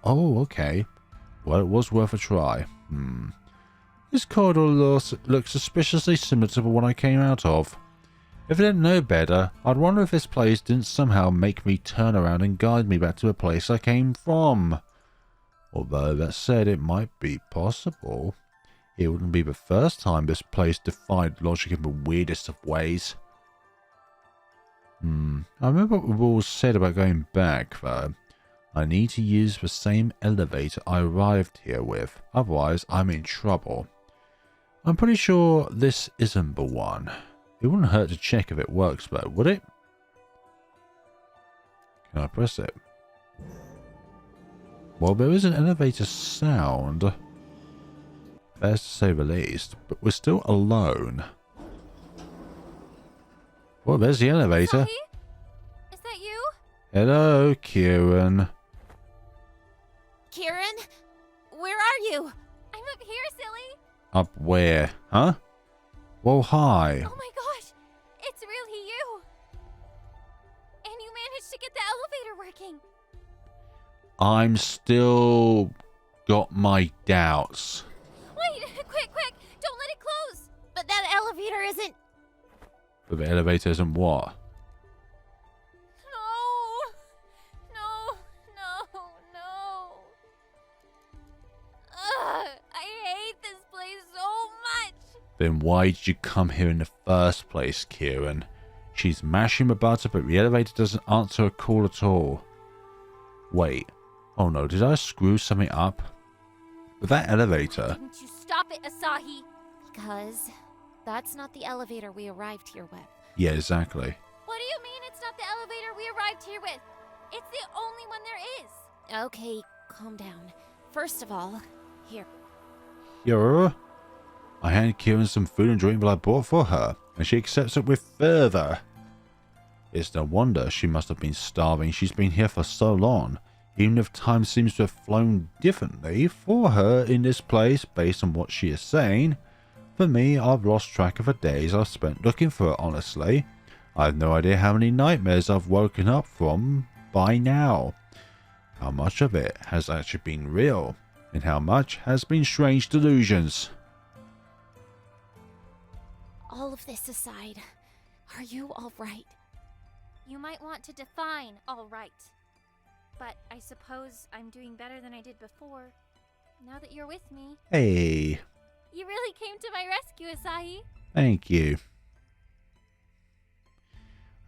S1: Oh, okay. Well, it was worth a try. This corridor looks suspiciously similar to the one I came out of. If I didn't know better, I'd wonder if this place didn't somehow make me turn around and guide me back to the place I came from. Although that said, it might be possible. It wouldn't be the first time this place defied logic in the weirdest of ways. I remember what the rules said about going back, though. I need to use the same elevator I arrived here with, otherwise I'm in trouble. I'm pretty sure this isn't the one. It wouldn't hurt to check if it works though, would it? Can I press it? Well, there is an elevator sound. Best to say the least, but we're still alone. Well, there's the elevator.
S2: Asahi? Is that you?
S1: Hello, Kieran.
S2: Kieran? Where are you? I'm up here, silly.
S1: Up where? Huh? Well, hi.
S2: Oh my gosh, it's really you. And you managed to get the elevator working.
S1: I'm still got my doubts.
S2: Wait, quick, don't let it close. But that elevator isn't...
S1: But the elevator isn't what?
S2: No. Ugh, I hate this place so much.
S1: Then why did you come here in the first place, Kieran? She's mashing the button, but the elevator doesn't answer her call at all. Wait. Oh no, did I screw something up? With that elevator...
S2: Didn't you stop it, Asahi? Because that's not the elevator we arrived here with.
S1: Yeah, exactly.
S2: What do you mean it's not the elevator we arrived here with? It's the only one there is. Okay, calm down. First of all, here.
S1: Here? I hand Kieran some food and drink that I bought for her, and she accepts it with fervor. It's no wonder she must have been starving. She's been here for so long, even if time seems to have flown differently for her in this place based on what she is saying. For me, I've lost track of the days I've spent looking for her, honestly. I have no idea how many nightmares I've woken up from by now. How much of it has actually been real? and how much has been strange delusions.
S2: All of this aside, are you all right?
S5: You might want to define all right. But I suppose I'm doing better than I did before. Now that you're with me.
S1: Hey,
S5: You really came to my rescue, Asahi.
S1: thank you.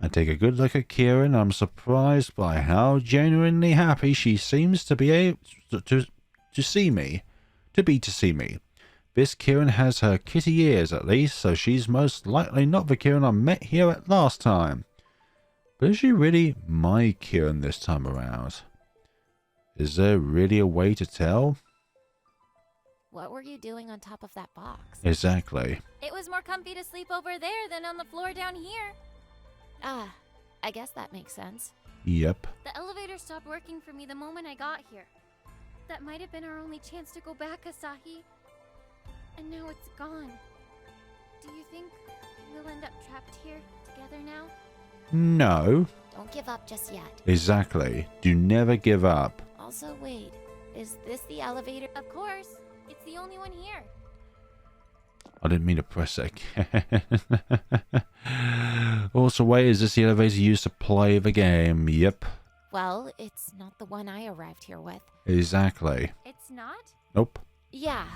S1: I take a good look at Kieran. I'm surprised by how genuinely happy she seems to be able to see me. To see me. This Kieran has her kitty ears at least, so she's most likely not the Kieran I met here at last time. But is she really my Kieran this time around? Is there really a way to tell?
S2: What were you doing on top of that box?
S1: Exactly.
S5: It was more comfy to sleep over there than on the floor down here.
S2: Ah, I guess that makes sense.
S1: Yep.
S5: The elevator stopped working for me the moment I got here. That might have been our only chance to go back, Asahi. And now it's gone. Do you think we'll end up trapped here together now?
S1: No.
S2: Don't give up just yet.
S1: Exactly. Do never give up.
S2: Also, wait, is this the elevator?
S5: Of course. It's the only one here.
S1: I didn't mean to press it again. Also, wait, is this the elevator used to play the game? Yep.
S2: Well, it's not the one I arrived here with.
S1: Exactly.
S5: It's not?
S1: Nope.
S2: Yeah.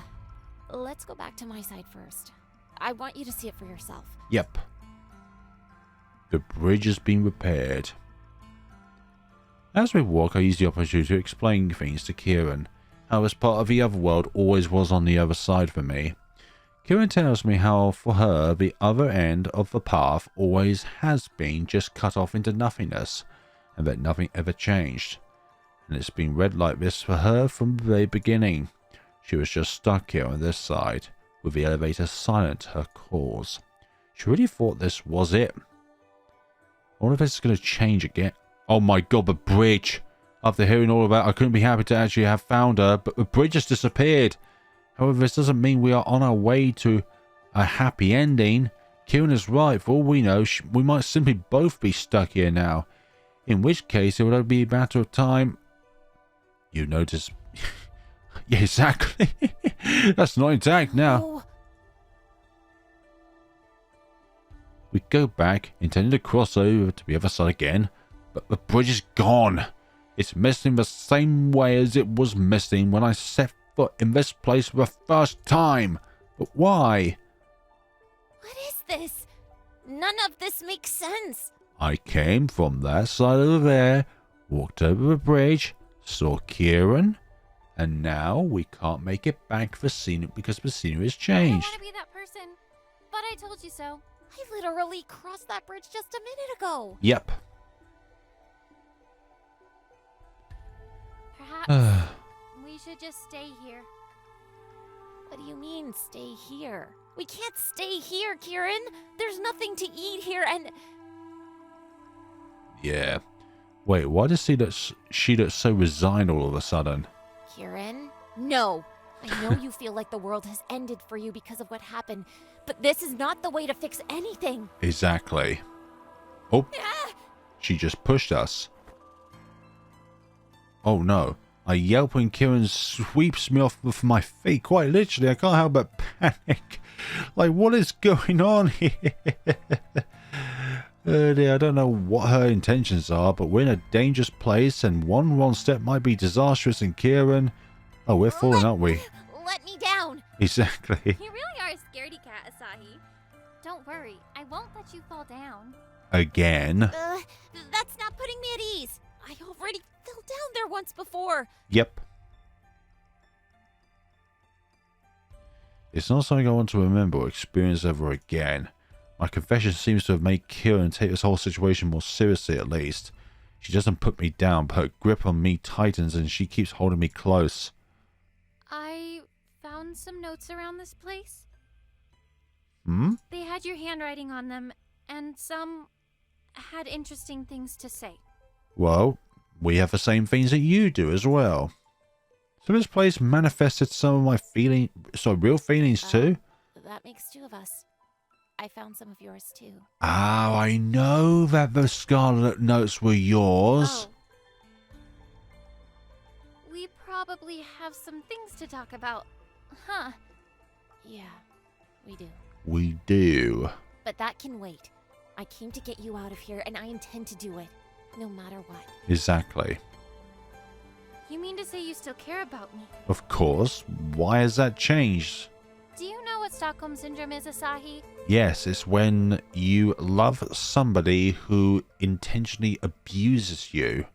S2: Let's go back to my side first. I want you to see it for yourself.
S1: Yep. The bridge has been repaired. As we walk, I use the opportunity to explain things to Kieran. How this part of the other world always was on the other side for me. Kieran tells me how for her the other end of the path always has been just cut off into nothingness, and that nothing ever changed. And it's been read like this for her from the very beginning. She was just stuck here on this side, with the elevator silent to her calls. She really thought this was it. I wonder if this is going to change again. Oh my god, the bridge! After hearing all about it, I couldn't be happy to actually have found her, but the bridge has disappeared. However, this doesn't mean we are on our way to a happy ending. Kieran is right. For all we know, we might simply both be stuck here now. In which case, it would be a matter of time. You notice... Yeah, exactly. That's not intact now.
S2: Oh,
S1: We go back, intending to cross over to the other side again, but the bridge is gone. It's missing the same way as it was missing when I set foot in this place for the first time. But why?
S2: what is this? None of this makes sense.
S1: I came from that side of there, walked over the bridge, saw Kieran, and now we can't make it back for scenery because the scenery has
S5: I don't
S1: changed.
S5: want to be that person. But I told you so.
S2: I literally crossed that bridge just a minute ago.
S1: Yep.
S5: Perhaps we should just stay here.
S2: What do you mean, stay here? We can't stay here, Kieran. There's nothing to eat here, and...
S1: Yeah. Wait, why does she look so resigned all of a sudden?
S2: Kieran? No. I know you feel like the world has ended for you because of what happened, but this is not the way to fix anything.
S1: Exactly. Oh,
S2: Ah!
S1: she just pushed us. Oh no. I yelp when Kieran sweeps me off with my feet. Quite literally, I can't help but panic. Like, what is going on here? Dear, I don't know what her intentions are, but we're in a dangerous place, and one wrong step might be disastrous. And Kieran... Oh, we're falling, aren't we?
S2: Let me down.
S1: Exactly.
S5: You really are a scaredy cat, Asahi. Don't worry, I won't let you fall down.
S1: Again.
S2: That's not putting me at ease. I already fell down there once before.
S1: Yep. It's not something I want to remember or experience ever again. My confession seems to have made Kieran take this whole situation more seriously, at least. She doesn't put me down, but her grip on me tightens and she keeps holding me close.
S5: I found some notes around this place.
S1: Hmm?
S5: They had your handwriting on them, and some had interesting things to say.
S1: Well, we have the same things that you do as well. So this place manifested some of my real feelings too?
S2: That makes two of us. I found some of yours too.
S1: Oh, I know that the Scarlet Notes were yours.
S5: Oh. We probably have some things to talk about. Huh.
S2: Yeah, we do.
S1: We do.
S2: But that can wait. I came to get you out of here, and I intend to do it, no matter what.
S1: Exactly.
S5: You mean to say you still care about me?
S1: Of course. Why has that changed?
S5: Do you know what Stockholm Syndrome is, Asahi?
S1: Yes, it's when you love somebody who intentionally abuses you.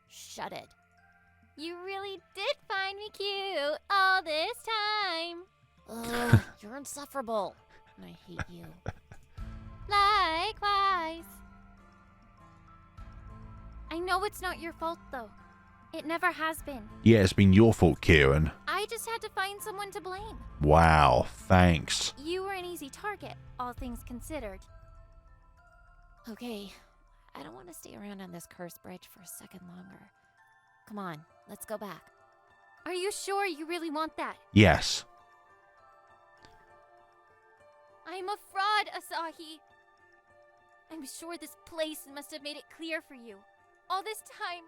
S2: Shut it.
S5: You really did find me cute all this time.
S2: Ugh, you're insufferable. And I hate you.
S5: Likewise. I know it's not your fault, though. It never has been.
S1: Yeah, it's been your fault, Kieran.
S5: I just had to find someone to blame.
S1: Wow, thanks.
S5: You were an easy target, all things considered.
S2: Okay, I don't want to stay around on this cursed bridge for a second longer. Come on, let's go back.
S5: Are you sure you really want that?
S1: Yes.
S5: I'm a fraud, Asahi. I'm sure this place must have made it clear for you. All this time,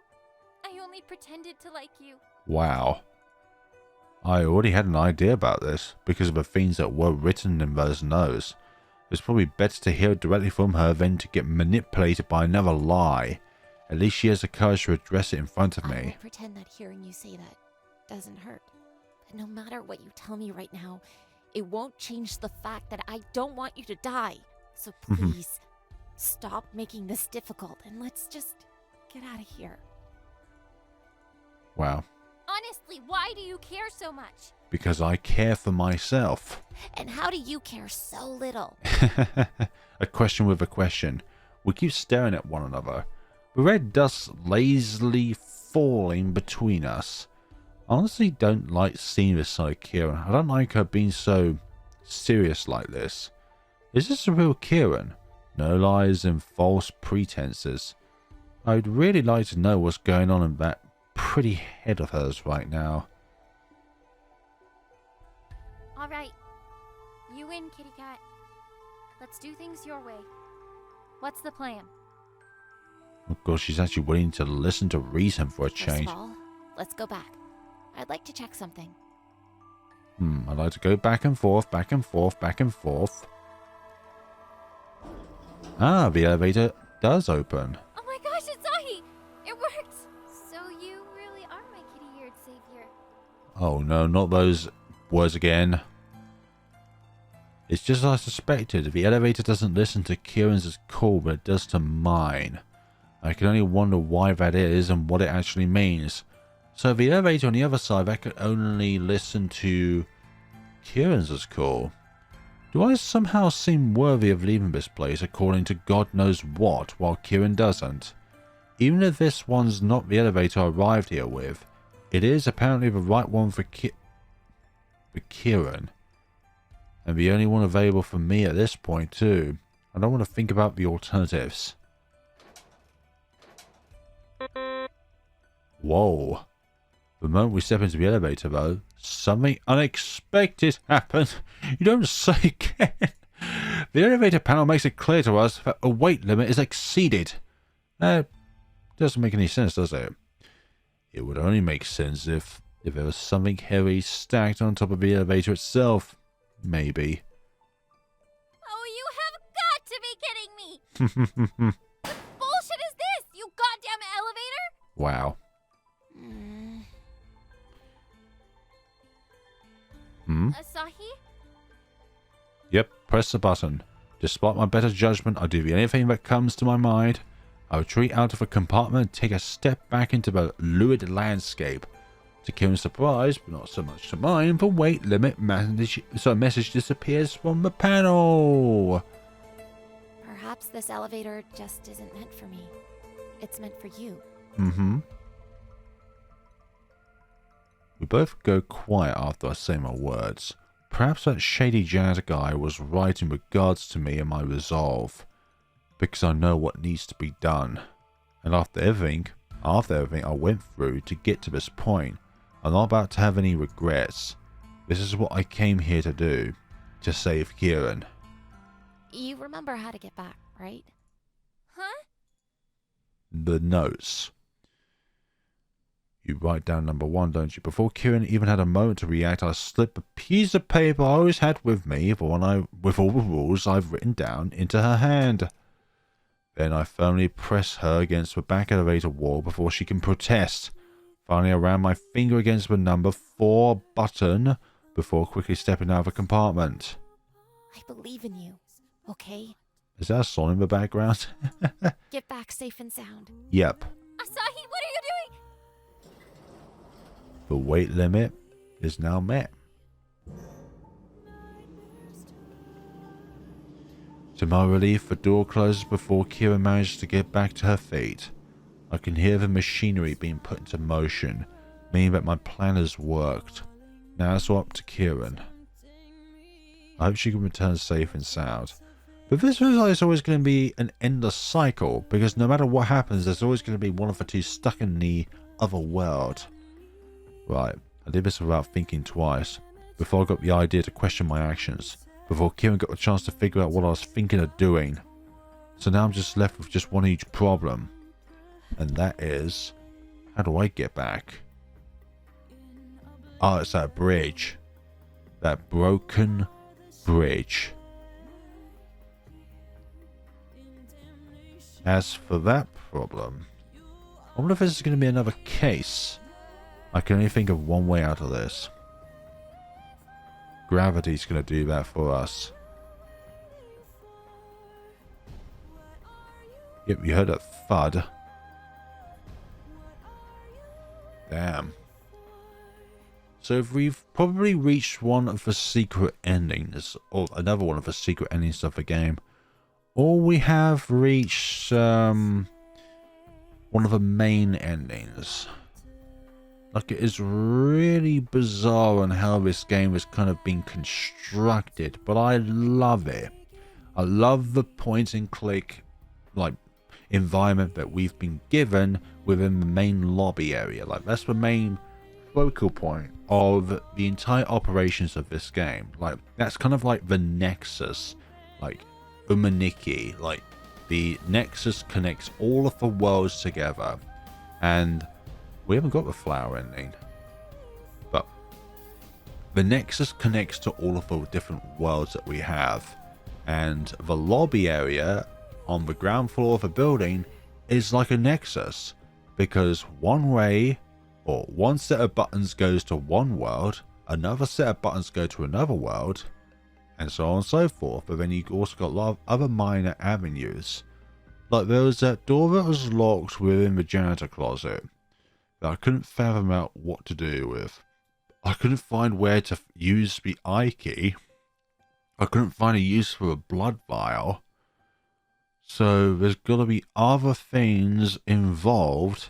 S5: I only pretended to like you.
S1: Wow. I already had an idea about this because of the things that were written in those notes. It's probably better to hear it directly from her than to get manipulated by another lie. At least she has the courage to address it in front of
S2: I
S1: me.
S2: won't pretend that hearing you say that doesn't hurt. But no matter what you tell me right now, it won't change the fact that I don't want you to die. So please, stop making this difficult and let's just get out of here.
S1: Wow.
S5: Honestly, why do you care so much?
S1: Because I care for myself.
S2: And how do you care so little?
S1: A question with a question. We keep staring at one another. The red dust lazily falling between us. I honestly don't like seeing this side of Kieran. I don't like her being so serious like this. Is this the real Kieran? No lies and false pretenses. I'd really like to know what's going on in that pretty head of hers right now.
S5: All right. You win, kitty cat. Let's do things your way. What's the plan?
S1: Oh god, she's actually willing to listen to reason for a
S2: First
S1: change.
S2: of all, let's go back. I'd like to check something.
S1: I'd like to go back and forth, back and forth, back and forth. Ah, the elevator does open.
S5: Oh my gosh, Asahi! It worked! So you really are my kitty-eared savior.
S1: Oh no, not those words again. It's just as I suspected. The elevator doesn't listen to Kieran's call, but it does to mine. I can only wonder why that is and what it actually means. So the elevator on the other side, that could only listen to Kieran's call. Do I somehow seem worthy of leaving this place according to God knows what, while Kieran doesn't? Even if this one's not the elevator I arrived here with, it is apparently the right one for Kieran. And the only one available for me at this point too. I don't want to think about the alternatives. Whoa. The moment we step into the elevator though, something unexpected happened. You don't say, Ken. The elevator panel makes it clear to us that a weight limit is exceeded. That doesn't make any sense, does it? It would only make sense if there was something heavy stacked on top of the elevator itself. Maybe.
S5: Oh, you have got to be kidding me! What bullshit is this, you goddamn elevator?
S1: Wow.
S5: Asahi?
S1: Yep, press the button. Despite my better judgment, I do anything that comes to my mind. I retreat out of the compartment and take a step back into the lurid landscape. To Kieran's surprise, but not so much to mine, the weight limit message disappears from the panel.
S2: Perhaps this elevator just isn't meant for me. It's meant for you.
S1: We both go quiet after I say my words. Perhaps that shady janitor guy was right in regards to me and my resolve. Because I know what needs to be done. And after everything I went through to get to this point, I'm not about to have any regrets. This is what I came here to do. To save Kieran.
S2: You remember how to get back, right?
S5: Huh?
S1: The notes. You write down number 1, don't you? Before Kieran even had a moment to react, I slipped a piece of paper I always had with me, with all the rules I've written down, into her hand. Then I firmly press her against the back elevator wall before she can protest. Finally, I ran my finger against the number 4 button before quickly stepping out of the compartment.
S2: I believe in you, okay?
S1: Is that a song in the background?
S2: Get back safe and sound.
S1: Yep.
S5: Asahi, what are you doing?
S1: The weight limit is now met. To my relief, the door closes before Kieran manages to get back to her feet. I can hear the machinery being put into motion, meaning that my plan has worked. Now it's all up to Kieran. I hope she can return safe and sound. But this feels like it's always going to be an endless cycle, because no matter what happens, there's always going to be one of the two stuck in the other world. Right, I did this without thinking twice, before I got the idea to question my actions, before Kieran got the chance to figure out what I was thinking of doing. So now I'm just left with just one huge problem. And that is, how do I get back? Oh, it's that bridge. That broken bridge. As for that problem, I wonder if this is going to be another case. I can only think of one way out of this. Gravity's going to do that for us. Yep, you heard that thud. Damn. So we've probably reached one of the secret endings, or another one of the secret endings of the game. Or we have reached one of the main endings. Like, it is really bizarre on how this game has kind of been constructed, but I love it. I love the point and click, like, environment that we've been given within the main lobby area. Like, that's the main focal point of the entire operations of this game. Like, that's kind of like the nexus, like the Maniki. Like, the nexus connects all of the worlds together, and we haven't got the flower ending, but the nexus connects to all of the different worlds that we have, and the lobby area on the ground floor of a building is like a nexus, because one way, or one set of buttons goes to one world, another set of buttons go to another world, and so on and so forth. But then you've also got a lot of other minor avenues. Like, there was that door that was locked within the janitor closet that I couldn't fathom out what to do with. I couldn't find where to use the eye key. I couldn't find a use for a blood vial. So there's got to be other things involved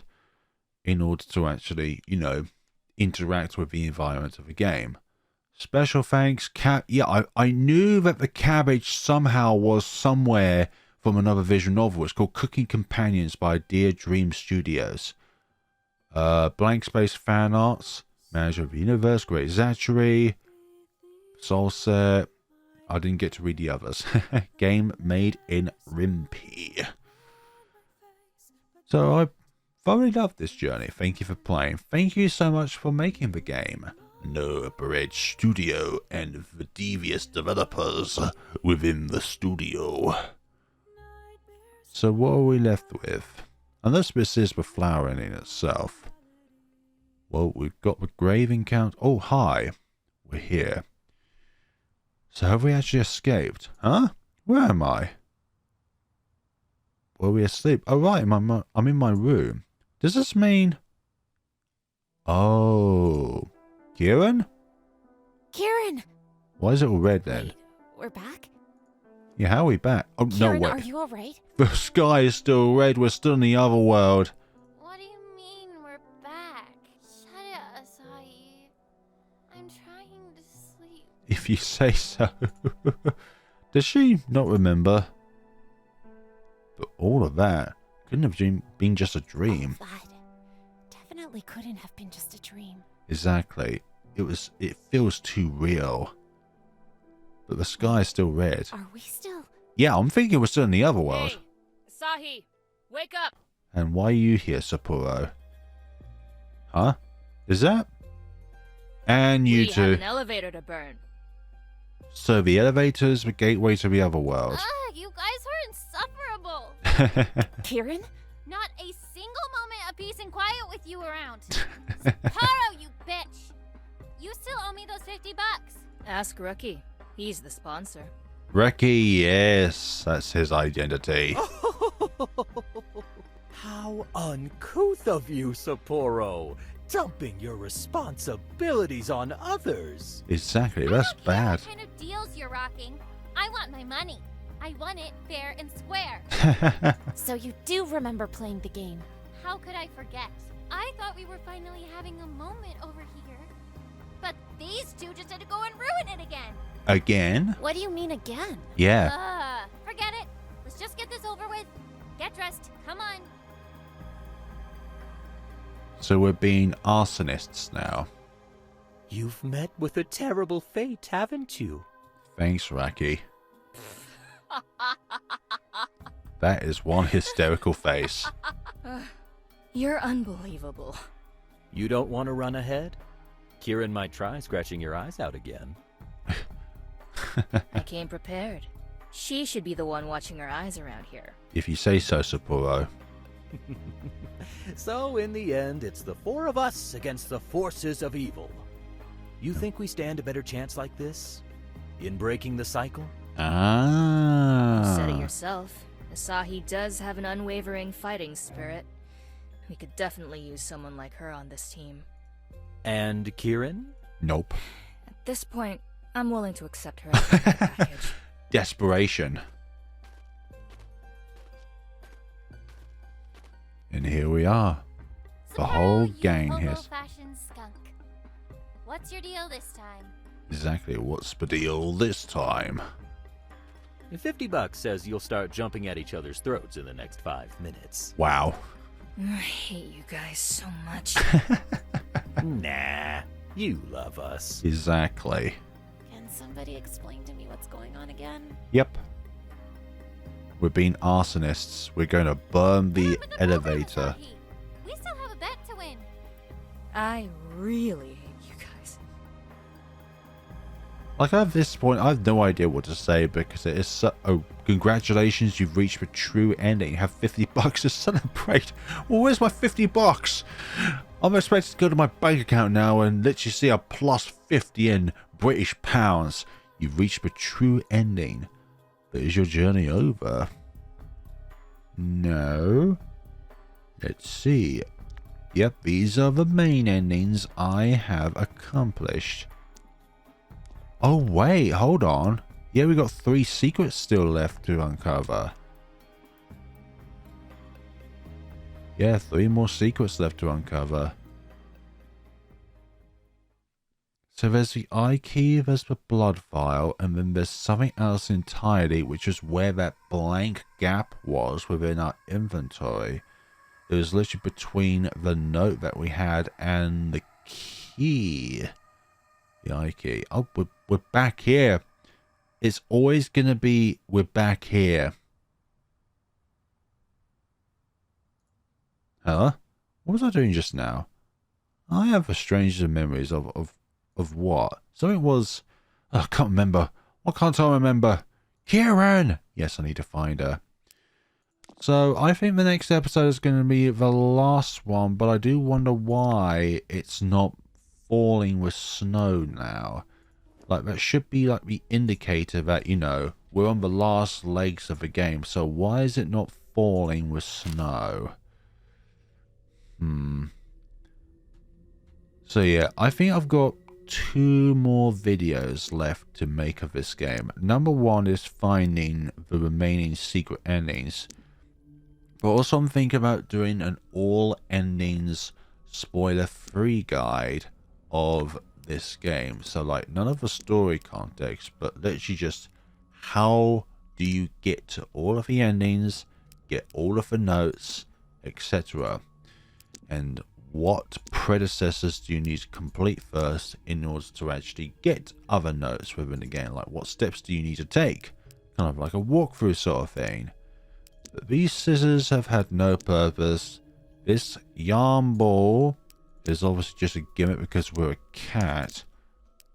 S1: in order to actually, you know, interact with the environment of the game. Special thanks, yeah, I knew that the cabbage somehow was somewhere from another visual novel. It's called Cooking Companions by Dear Dream Studios. Blank Space Fan Arts, Manager of the Universe, Great Zachery, Soulset. I didn't get to read the others. Game made in Rimpi. So I thoroughly loved this journey. Thank you for playing. Thank you so much for making the game. NoBreadStudios and the devious developers within the studio. So what are we left with? Unless this is the flower ending itself. Well, we've got the grave encounter. Oh, hi. We're here. So have we actually escaped? Huh? Where am I? Were we asleep? Oh, right. I'm in my room. Does this mean... Oh. Kieran?
S2: Kieran!
S1: Why is it all red then?
S2: Wait, we're back?
S1: Yeah, how are we back? Oh,
S2: Kieran,
S1: no,
S2: are
S1: wait.
S2: you alright?
S1: The sky is still red. We're still in the other world.
S5: What do you mean we're back? Shut it, Asahi. I'm trying to sleep.
S1: If you say so. Does she not remember? But all of that couldn't have been just a dream.
S2: All that definitely couldn't have been just a dream.
S1: Exactly. It feels too real. But the sky is still red.
S2: Are we still...
S1: Yeah, I'm thinking we're still in the other world.
S3: Hey, Asahi, wake up!
S1: And why are you here, Sapporo? Huh? Is that? And you
S3: We have
S1: two.
S3: an elevator to burn.
S1: So the elevator's the gateway to the other world.
S5: Ugh, you guys are insufferable.
S2: Kieran?
S5: Not a single moment of peace and quiet with you around. Sapporo, you bitch. You still owe me those $50.
S3: Ask Rookie. He's the sponsor.
S1: Reki, yes, that's his identity.
S4: How uncouth of you, Sapporo! Dumping your responsibilities on others!
S1: Exactly, that's
S5: I
S1: bad.
S5: don't care what kind of deals you're rocking. I want my money. I want it fair and square.
S2: So you do remember playing the game.
S5: How could I forget? I thought we were finally having a moment over here. But these two just had to go and ruin it again.
S1: Again?
S2: What do you mean again?
S1: Yeah.
S5: Forget it. Let's just get this over with. Get dressed. Come on.
S1: So we're being arsonists now.
S4: You've met with a terrible fate, haven't you?
S1: Thanks, Raki. That is one hysterical face.
S3: You're unbelievable.
S4: You don't want to run ahead? Kieran might try scratching your eyes out again.
S3: I came prepared. She should be the one watching her eyes around here.
S1: If you say so, Sapporo.
S4: So, in the end, it's the four of us against the forces of evil. You think we stand a better chance like this? In breaking the cycle?
S1: Ah.
S3: You said it yourself. Asahi does have an unwavering fighting spirit. We could definitely use someone like her on this team.
S4: And Kieran?
S1: Nope.
S3: At this point, I'm willing to accept her as a package.
S1: Desperation. And here we are. The whole
S5: you
S1: gang here.
S5: hobo-fashioned skunk. What's your deal this time?
S1: Exactly, what's the deal this time?
S4: If $50 says you'll start jumping at each other's throats in the next 5 minutes.
S1: Wow.
S3: I hate you guys so much.
S4: Nah, you love us.
S1: Exactly.
S2: Can somebody explain to me what's going on again?
S1: Yep. We're being arsonists. We're going to burn the
S5: What happened to poker,
S1: elevator.
S5: Asahi? We still have a bet to win.
S3: I really hate you guys.
S1: Like at this point, I have no idea what to say because it is so... Oh, congratulations, you've reached the true ending. You have $50 to celebrate. Well, where's my $50? I'm expected to go to my bank account now and literally see a plus 50 in British pounds. You've reached the true ending. But is your journey over? No. Let's see. Yep, these are the main endings I have accomplished. Oh wait, hold on. Yeah, we got 3 secrets still left to uncover. Yeah, 3 more secrets left to uncover. So there's the eye key, there's the blood vial, and then there's something else entirely, which is where that blank gap was within our inventory. It was literally between the note that we had and the key. The eye key. Oh, we're back here. It's always going to be, we're back here. Huh? What was I doing just now? I have the strangest memories of what? Something was... Oh, I can't remember. Why can't I remember? Kieran! Yes, I need to find her. So, I think the next episode is going to be the last one, but I do wonder why it's not falling with snow now. Like, that should be like the indicator that, you know, we're on the last legs of the game. So, why is it not falling with snow? So, yeah, I think I've got 2 more videos left to make of this game. Number 1 is finding the remaining secret endings. But also I'm thinking about doing an all endings spoiler-free guide of this game. So like none of the story context, but literally just how do you get to all of the endings, get all of the notes, etc. And what predecessors do you need to complete first in order to actually get other notes within the game? Like what steps do you need to take? Kind of like a walkthrough sort of thing. But these scissors have had no purpose. This yarn ball is obviously just a gimmick because we're a cat.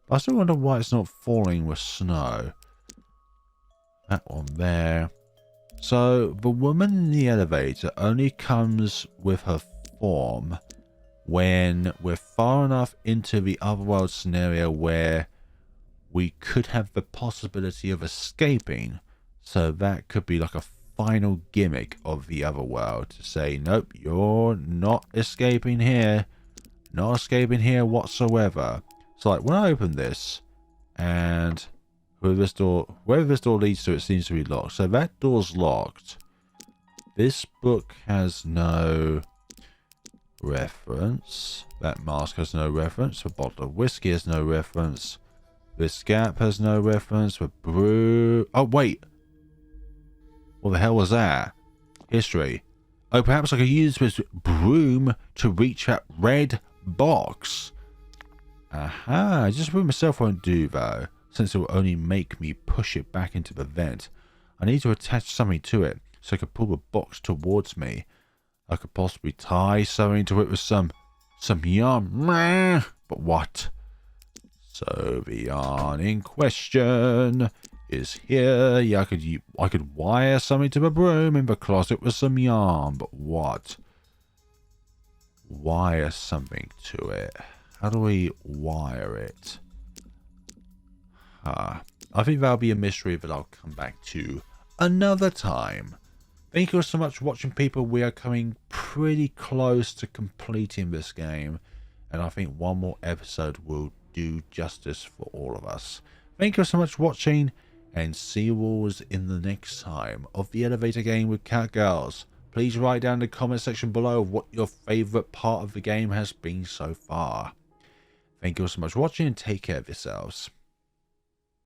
S1: But I still wonder why it's not falling with snow. That one there. So the woman in the elevator only comes with her form when we're far enough into the otherworld scenario where we could have the possibility of escaping. So that could be like a final gimmick of the otherworld to say, nope, you're not escaping here. Not escaping here whatsoever. So like when I open this and wherever this door leads to, it seems to be locked. So that door's locked. This book has no reference. That mask has no reference. The bottle of whiskey has no reference. This gap has no reference. The brew. Oh wait. What the hell was that? History. Oh, perhaps I could use this broom to reach that red box. Aha, just broom myself won't do though, since it will only make me push it back into the vent. I need to attach something to it so I can pull the box towards me. I could possibly tie something to it with some yarn. But what? So the yarn in question is here. Yeah, I could wire something to the broom in the closet with some yarn. But what? Wire something to it. How do we wire it? I think that'll be a mystery that I'll come back to another time. Thank you so much for watching, people. We are coming pretty close to completing this game, and I think one more episode will do justice for all of us. Thank you so much for watching, and see you all in the next time of the elevator game with Catgirls. Please write down in the comment section below what your favourite part of the game has been so far. Thank you all so much for watching, and take care of yourselves.